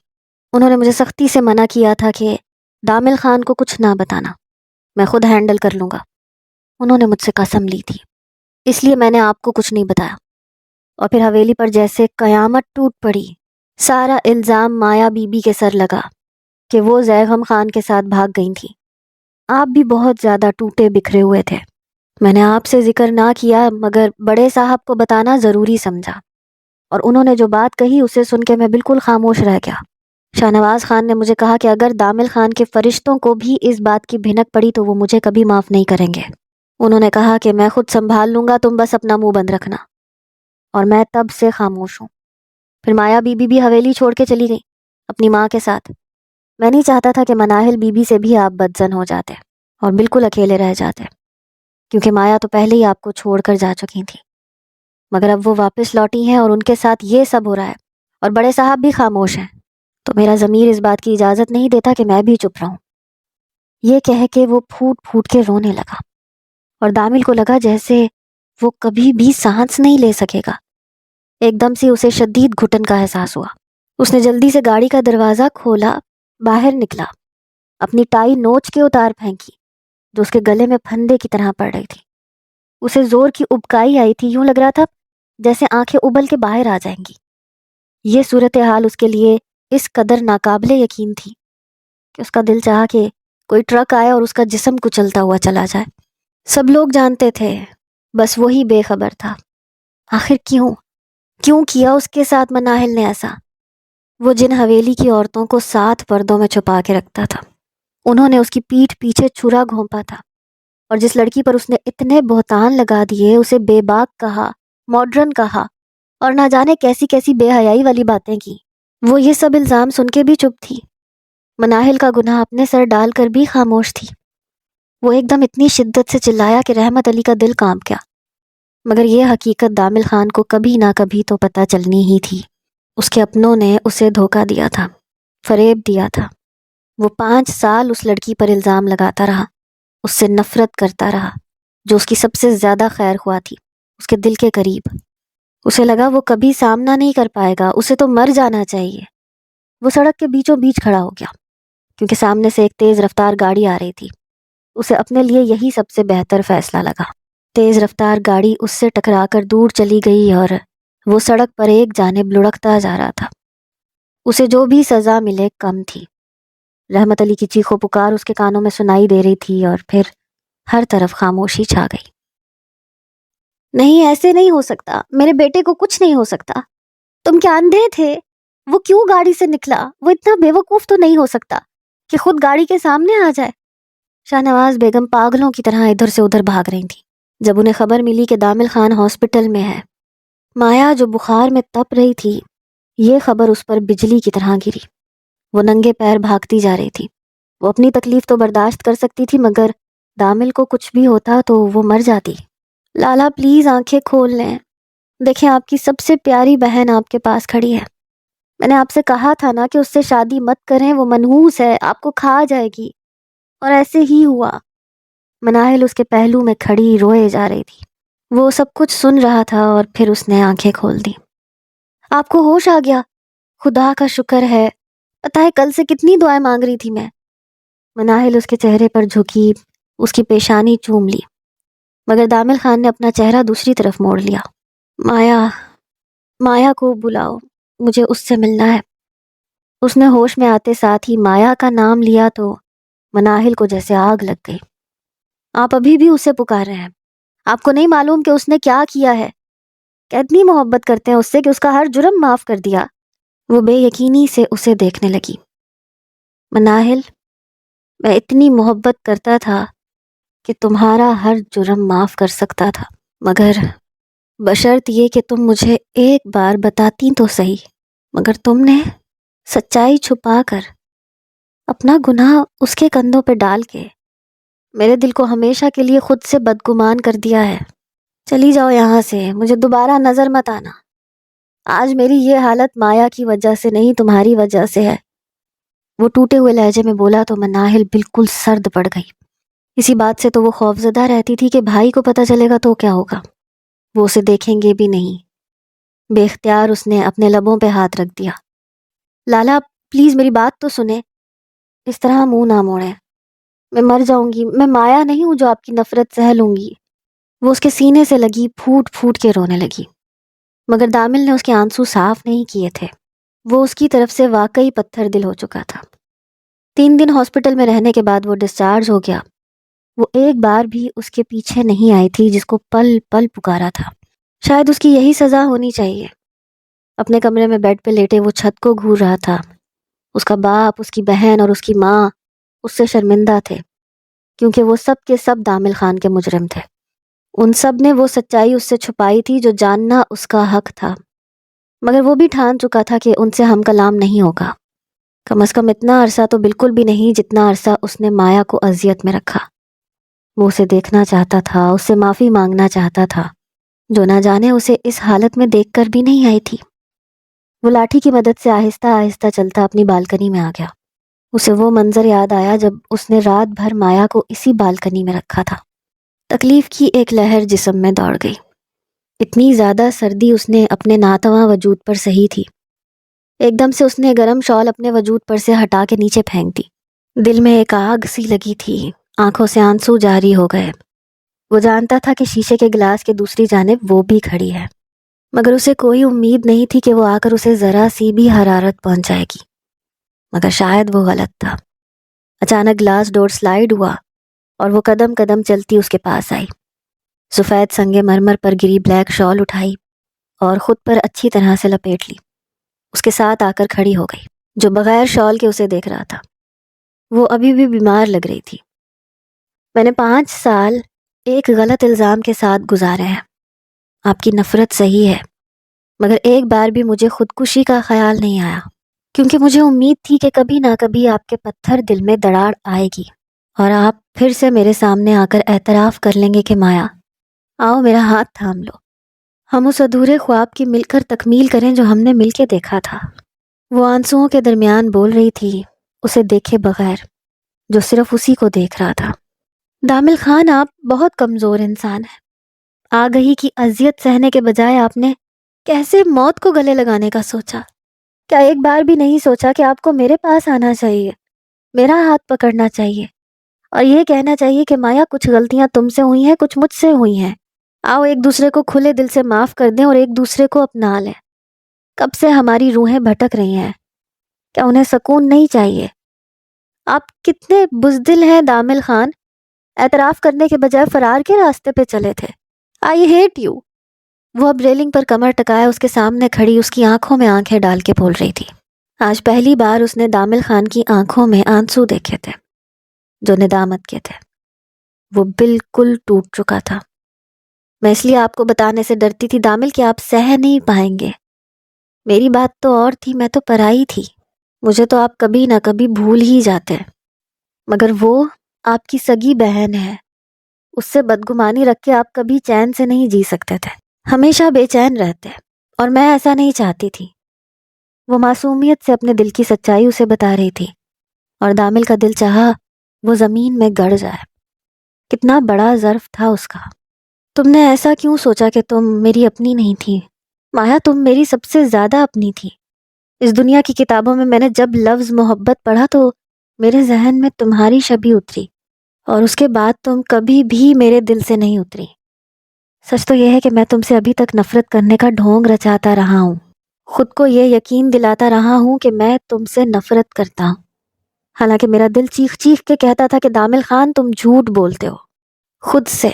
انہوں نے مجھے سختی سے منع کیا تھا کہ دامل خان کو کچھ نہ بتانا، میں خود ہینڈل کر لوں گا۔ انہوں نے مجھ سے قسم لی تھی، اس لیے میں نے آپ کو کچھ نہیں بتایا۔ اور پھر حویلی پر جیسے قیامت ٹوٹ پڑی، سارا الزام مایا بی بی کے سر لگا کہ وہ زیغم خان کے ساتھ بھاگ گئی تھی۔ آپ بھی بہت زیادہ ٹوٹے بکھرے ہوئے تھے۔ میں نے آپ سے ذکر نہ کیا، مگر بڑے صاحب کو بتانا ضروری سمجھا، اور انہوں نے جو بات کہی اسے سن کے میں بالکل خاموش رہ گیا۔ شاہ نواز خان نے مجھے کہا کہ اگر دامل خان کے فرشتوں کو بھی اس بات کی بھنک پڑی تو وہ مجھے کبھی معاف نہیں کریں گے۔ انہوں نے کہا کہ میں خود سنبھال لوں گا، تم بس اپنا منہ بند رکھنا، اور میں تب سے خاموش ہوں۔ پھر مایا بی بی بھی حویلی چھوڑ کے چلی گئی اپنی ماں کے ساتھ۔ میں نہیں چاہتا تھا کہ مناہل بی بی سے بھی آپ بدزن ہو جاتے اور بالکل اکیلے رہ جاتے، کیونکہ مایا تو پہلے ہی آپ کو چھوڑ کر جا چکی تھی، مگر اب وہ واپس لوٹی ہیں اور ان کے ساتھ یہ سب ہو رہا ہے، اور بڑے صاحب بھی خاموش ہیں، تو میرا ضمیر اس بات کی اجازت نہیں دیتا کہ میں بھی چپ رہوں۔ یہ کہہ کے وہ پھوٹ پھوٹ کے رونے لگا، اور دامل کو لگا جیسے وہ کبھی بھی سانس نہیں لے سکے گا۔ ایک دم سے اسے شدید گھٹن کا احساس ہوا۔ اس نے جلدی سے گاڑی کا دروازہ کھولا، باہر نکلا، اپنی ٹائی نوچ کے اتار پھینکی جو اس کے گلے میں پھندے کی طرح پڑ رہی تھی۔ اسے زور کی ابکائی آئی تھی، یوں لگ رہا تھا جیسے آنکھیں ابل کے باہر آ جائیں گی۔ یہ صورتحال اس کے لیے اس قدر ناقابل یقین تھی کہ اس کا دل چاہا کہ کوئی ٹرک آئے اور اس کا جسم کچلتا ہوا چلا جائے۔ سب لوگ جانتے تھے، بس وہی بے خبر تھا۔ آخر کیوں کیا اس کے ساتھ مناہل نے ایسا؟ وہ جن حویلی کی عورتوں کو 7 پردوں میں چھپا کے رکھتا تھا، انہوں نے اس کی پیٹھ پیچھے چھرا گھونپا تھا، اور جس لڑکی پر اس نے اتنے بہتان لگا دیے، اسے بے باک کہا، ماڈرن کہا، اور نہ جانے کیسی کیسی بے حیائی والی باتیں کی، وہ یہ سب الزام سن کے بھی چپ تھی۔ مناہل کا گناہ اپنے سر ڈال کر بھی خاموش تھی۔ وہ ایک دم اتنی شدت سے چلایا کہ رحمت علی کا دل کانپ گیا، مگر یہ حقیقت دامل خان کو کبھی نہ کبھی تو پتہ چلنی ہی تھی۔ اس کے اپنوں نے اسے دھوکہ دیا تھا، فریب دیا تھا۔ وہ 5 سال اس لڑکی پر الزام لگاتا رہا، اس سے نفرت کرتا رہا، جو اس کی سب سے زیادہ خیر خواہ تھی، اس کے دل کے قریب۔ اسے لگا وہ کبھی سامنا نہیں کر پائے گا، اسے تو مر جانا چاہیے۔ وہ سڑک کے بیچوں بیچ کھڑا ہو گیا، کیونکہ سامنے سے ایک تیز رفتار گاڑی آ رہی تھی۔ اسے اپنے لیے یہی سب سے بہتر فیصلہ لگا۔ تیز رفتار گاڑی اس سے ٹکرا کر دور چلی گئی اور وہ سڑک پر ایک جانب لڑکتا جا رہا تھا۔ اسے جو بھی سزا ملے کم تھی۔ رحمت علی کی چیخ و پکار اس کے کانوں میں سنائی دے رہی تھی اور پھر ہر طرف خاموشی چھا گئی۔ نہیں، ایسے نہیں ہو سکتا، میرے بیٹے کو کچھ نہیں ہو سکتا۔ تم کیا اندھے تھے؟ وہ کیوں گاڑی سے نکلا؟ وہ اتنا بے وقوف تو نہیں ہو سکتا کہ خود گاڑی کے سامنے آ جائے۔ شاہنواز بیگم پاگلوں کی طرح ادھر سے ادھر بھاگ رہی تھی جب انہیں خبر ملی کہ دامل خان ہاسپٹل میں ہے۔ مایا جو بخار میں تپ رہی تھی، یہ خبر اس پر بجلی کی طرح گری۔ وہ ننگے پیر بھاگتی جا رہی تھی۔ وہ اپنی تکلیف تو برداشت کر سکتی تھی، مگر دامل کو کچھ بھی ہوتا تو وہ مر جاتی۔ لالا پلیز آنکھیں کھول لیں، دیکھیں آپ کی سب سے پیاری بہن آپ کے پاس کھڑی ہے۔ میں نے آپ سے کہا تھا نا کہ اس سے شادی مت کریں، وہ منحوس ہے، آپ کو کھا جائے گی۔ اور ایسے ہی ہوا۔ مناہل اس کے پہلو میں کھڑی روئے جا رہی تھی۔ وہ سب کچھ سن رہا تھا اور پھر اس نے آنکھیں کھول دی۔ آپ کو ہوش آ گیا؟ خدا کا شکر ہے۔ پتہ ہے کل سے کتنی دعائیں مانگ رہی تھی میں۔ مناہل اس کے چہرے پر جھکی، اس کی پیشانی چوم لی، مگر دامل خان نے اپنا چہرہ دوسری طرف موڑ لیا۔ مایا کو بلاؤ، مجھے اس سے ملنا ہے۔ اس نے ہوش میں آتے ساتھ ہی مایا کا نام لیا تو مناہل کو جیسے آگ لگ گئی۔ آپ ابھی بھی اسے پکار رہے ہیں؟ آپ کو نہیں معلوم کہ اس نے کیا کیا ہے؟ کتنی محبت کرتے ہیں اس سے کہ اس کا ہر جرم معاف کر دیا۔ وہ بے یقینی سے اسے دیکھنے لگی۔ مناہل، میں اتنی محبت کرتا تھا کہ تمہارا ہر جرم معاف کر سکتا تھا، مگر بشرط یہ کہ تم مجھے ایک بار بتاتی تو صحیح۔ مگر تم نے سچائی چھپا کر اپنا گناہ اس کے کندھوں پہ ڈال کے میرے دل کو ہمیشہ کے لیے خود سے بدگمان کر دیا ہے۔ چلی جاؤ یہاں سے، مجھے دوبارہ نظر مت آنا۔ آج میری یہ حالت مایا کی وجہ سے نہیں، تمہاری وجہ سے ہے۔ وہ ٹوٹے ہوئے لہجے میں بولا تو مناہل بالکل سرد پڑ گئی۔ اسی بات سے تو وہ خوفزدہ رہتی تھی کہ بھائی کو پتہ چلے گا تو کیا ہوگا۔ وہ اسے دیکھیں گے بھی نہیں۔ بے اختیار اس نے اپنے لبوں پہ ہاتھ رکھ دیا۔ لالا پلیز میری بات تو سنیں، اس طرح منہ نہ موڑیں۔ میں مر جاؤں گی، میں مایا نہیں ہوں جو آپ کی نفرت سہ لوں گی۔ وہ اس کے سینے سے لگی، پھوٹ پھوٹ کے رونے لگی، مگر دامل نے اس کے آنسو صاف نہیں کیے تھے۔ وہ اس کی طرف سے واقعی پتھر دل ہو چکا تھا۔ 3 دن ہاسپٹل میں رہنے کے بعد وہ ڈسچارج ہو گیا۔ وہ ایک بار بھی اس کے پیچھے نہیں آئی تھی جس کو پل پل پکارا تھا۔ شاید اس کی یہی سزا ہونی چاہیے۔ اپنے کمرے میں بیڈ پہ لیٹے وہ چھت کو گھور رہا تھا۔ اس کا باپ، اس کی بہن اور اس کی ماں اس سے شرمندہ تھے، کیونکہ وہ سب کے سب دامل خان کے مجرم تھے۔ ان سب نے وہ سچائی اس سے چھپائی تھی جو جاننا اس کا حق تھا، مگر وہ بھی ٹھان چکا تھا کہ ان سے ہم کلام نہیں ہوگا۔ کم از کم اتنا عرصہ تو بالکل بھی نہیں جتنا عرصہ اس نے مایا کو اذیت میں رکھا۔ وہ اسے دیکھنا چاہتا تھا، اس سے معافی مانگنا چاہتا تھا، جو نہ جانے اسے اس حالت میں دیکھ کر بھی نہیں آئی تھی۔ وہ لاٹھی کی مدد سے آہستہ آہستہ چلتا اپنی بالکنی میں آ گیا۔ اسے وہ منظر یاد آیا جب اس نے رات بھر مایا کو اسی بالکنی میں رکھا تھا۔ تکلیف کی ایک لہر جسم میں دوڑ گئی۔ اتنی زیادہ سردی اس نے اپنے ناتواں وجود پر سہی تھی۔ ایک دم سے اس نے گرم شال اپنے وجود پر سے ہٹا کے نیچے پھینک دی۔ دل میں ایک آگ سی لگی تھی، آنکھوں سے آنسو جاری ہو گئے۔ وہ جانتا تھا کہ شیشے کے گلاس کے دوسری جانب وہ بھی کھڑی ہے، مگر اسے کوئی امید نہیں تھی کہ وہ آ کر اسے ذرا سی بھی حرارت پہنچائے گی، مگر شاید وہ غلط تھا۔ اچانک گلاس ڈور سلائیڈ ہوا اور وہ قدم قدم چلتی اس کے پاس آئی۔ سفید سنگ مرمر پر گری بلیک شال اٹھائی اور خود پر اچھی طرح سے لپیٹ لی۔ اس کے ساتھ آ کر کھڑی ہو گئی۔ جو بغیر شال کے اسے دیکھ رہا تھا، وہ ابھی بھی بیمار لگ رہی تھی۔ میں نے 5 سال ایک غلط الزام کے ساتھ گزارے ہیں۔ آپ کی نفرت صحیح ہے، مگر ایک بار بھی مجھے خودکشی کا خیال نہیں آیا۔ کیونکہ مجھے امید تھی کہ کبھی نہ کبھی آپ کے پتھر دل میں دراڑ آئے گی اور آپ پھر سے میرے سامنے آ کر اعتراف کر لیں گے کہ مایا آؤ میرا ہاتھ تھام لو، ہم اس ادھورے خواب کی مل کر تکمیل کریں جو ہم نے مل کے دیکھا تھا۔ وہ آنسوؤں کے درمیان بول رہی تھی، اسے دیکھے بغیر، جو صرف اسی کو دیکھ رہا تھا۔ دامل خان، آپ بہت کمزور انسان ہیں۔ آگہی کی اذیت سہنے کے بجائے آپ نے کیسے موت کو گلے لگانے کا سوچا؟ کیا ایک بار بھی نہیں سوچا کہ آپ کو میرے پاس آنا چاہیے، میرا ہاتھ پکڑنا چاہیے اور یہ کہنا چاہیے کہ مایا کچھ غلطیاں تم سے ہوئی ہیں، کچھ مجھ سے ہوئی ہیں، آؤ ایک دوسرے کو کھلے دل سے معاف کر دیں اور ایک دوسرے کو اپنا لیں۔ کب سے ہماری روحیں بھٹک رہی ہیں، کیا انہیں سکون نہیں چاہیے؟ آپ کتنے بزدل ہیں دامل خان، اعتراف کرنے کے بجائے فرار کے راستے پہ چلے تھے۔ I hate you. وہ اب ریلنگ پر کمر ٹکائے اس کے سامنے کھڑی اس کی آنکھوں میں آنکھیں ڈال کے بول رہی تھی۔ آج پہلی بار اس نے دامل خان کی آنکھوں میں آنسو دیکھے تھے جو ندامت کے تھے۔ وہ بالکل ٹوٹ چکا تھا۔ میں اس لیے آپ کو بتانے سے ڈرتی تھی دامل کہ آپ سہ نہیں پائیں گے۔ میری بات تو اور تھی، میں تو پرائی تھی، مجھے تو آپ کبھی نہ کبھی بھول ہی جاتے، مگر وہ آپ کی سگی بہن ہے، اس سے بدگمانی رکھ کے آپ کبھی چین سے نہیں جی سکتے تھے، ہمیشہ بے چین رہتے، اور میں ایسا نہیں چاہتی تھی۔ وہ معصومیت سے اپنے دل کی سچائی اسے بتا رہی تھی، اور دامل کا دل چاہا وہ زمین میں گڑ جائے۔ کتنا بڑا ظرف تھا اس کا۔ تم نے ایسا کیوں سوچا کہ تم میری اپنی نہیں تھی؟ مایا تم میری سب سے زیادہ اپنی تھی۔ اس دنیا کی کتابوں میں نے جب لفظ محبت پڑھا تو میرے ذہن میں تمہاری شبیہ اتری، اور اس کے بعد تم کبھی بھی میرے دل سے نہیں اتری۔ سچ تو یہ ہے کہ میں تم سے ابھی تک نفرت کرنے کا ڈھونگ رچاتا رہا ہوں، خود کو یہ یقین دلاتا رہا ہوں کہ میں تم سے نفرت کرتا ہوں، حالانکہ میرا دل چیخ چیخ کے کہتا تھا کہ دامل خان تم جھوٹ بولتے ہو خود سے۔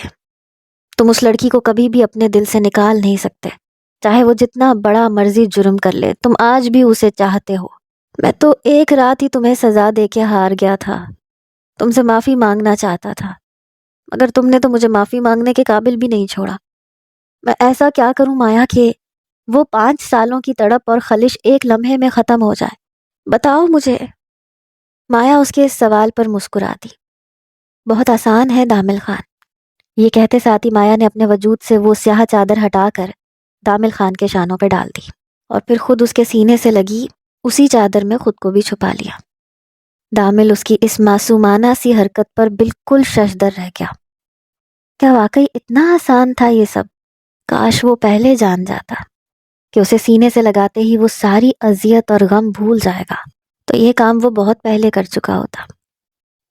تم اس لڑکی کو کبھی بھی اپنے دل سے نکال نہیں سکتے، چاہے وہ جتنا بڑا مرضی جرم کر لے، تم آج بھی اسے چاہتے ہو۔ میں تو ایک رات ہی تمہیں سزا دے کے ہار گیا تھا، تم سے معافی مانگنا چاہتا تھا، مگر تم نے تو مجھے معافی مانگنے کے قابل بھی نہیں چھوڑا۔ میں ایسا کیا کروں مایا کہ وہ 5 سالوں کی تڑپ اور خلش ایک لمحے میں ختم ہو جائے؟ بتاؤ مجھے۔ مایا اس کے اس سوال پر مسکرا دی۔ بہت آسان ہے دامل خان۔ یہ کہتے ساتھ ہی مایا نے اپنے وجود سے وہ سیاہ چادر ہٹا کر دامل خان کے شانوں پہ ڈال دی، اور پھر خود اس کے سینے سے لگی اسی چادر میں خود کو بھی چھپا لیا۔ دامل اس کی اس معصومانہ سی حرکت پر بالکل ششدر رہ گیا۔ کیا واقعی اتنا آسان تھا یہ سب؟ کاش وہ پہلے جان جاتا کہ اسے سینے سے لگاتے ہی وہ ساری اذیت اور غم بھول جائے گا، تو یہ کام وہ بہت پہلے کر چکا ہوتا۔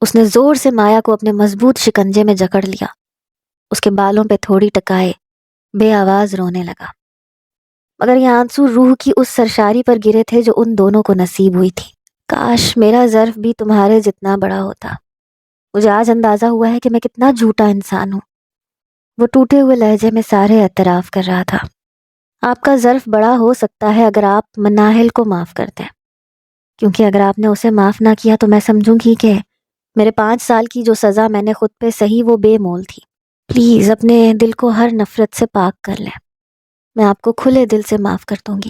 اس نے زور سے مایا کو اپنے مضبوط شکنجے میں جکڑ لیا، اس کے بالوں پہ تھوڑی ٹکائے، بے آواز رونے لگا، مگر یہ آنسو روح کی اس سرشاری پر گرے تھے جو ان دونوں کو نصیب ہوئی تھی۔ کاش میرا ظرف بھی تمہارے جتنا بڑا ہوتا۔ مجھے آج اندازہ ہوا ہے کہ میں کتنا جھوٹا انسان ہوں۔ وہ ٹوٹے ہوئے لہجے میں سارے اعتراف کر رہا تھا۔ آپ کا ظرف بڑا ہو سکتا ہے اگر آپ مناہل کو معاف کر دیں، کیونکہ اگر آپ نے اسے معاف نہ کیا تو میں سمجھوں گی کہ میرے 5 سال کی جو سزا میں نے خود پہ سہی وہ بے مول تھی۔ پلیز اپنے دل کو ہر نفرت سے پاک کر لیں، میں آپ کو کھلے دل سے معاف کر دوں گی۔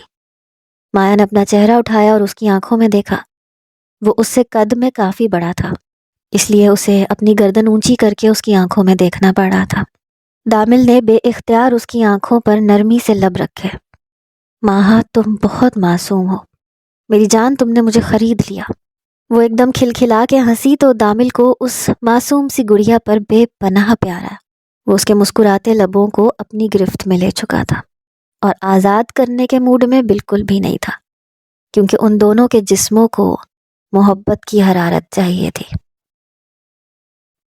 مایا نے اپنا چہرہ اٹھایا اور اس کی آنکھوں میں دیکھا۔ وہ اس سے قد میں کافی بڑا تھا، اس لیے اسے اپنی گردن اونچی کر کے اس کی آنکھوں میں دیکھنا پڑ رہا تھا۔ دامل نے بے اختیار اس کی آنکھوں پر نرمی سے لب رکھے۔ ماہا تم بہت معصوم ہو، میری جان تم نے مجھے خرید لیا۔ وہ ایک دم کھلکھلا کے ہنسی تو دامل کو اس معصوم سی گڑیا پر بے پناہ پیارا۔ وہ اس کے مسکراتے لبوں کو اپنی گرفت میں لے چکا تھا، اور آزاد کرنے کے موڈ میں بالکل بھی نہیں تھا، کیونکہ ان دونوں کے جسموں کو محبت کی حرارت چاہیے تھی۔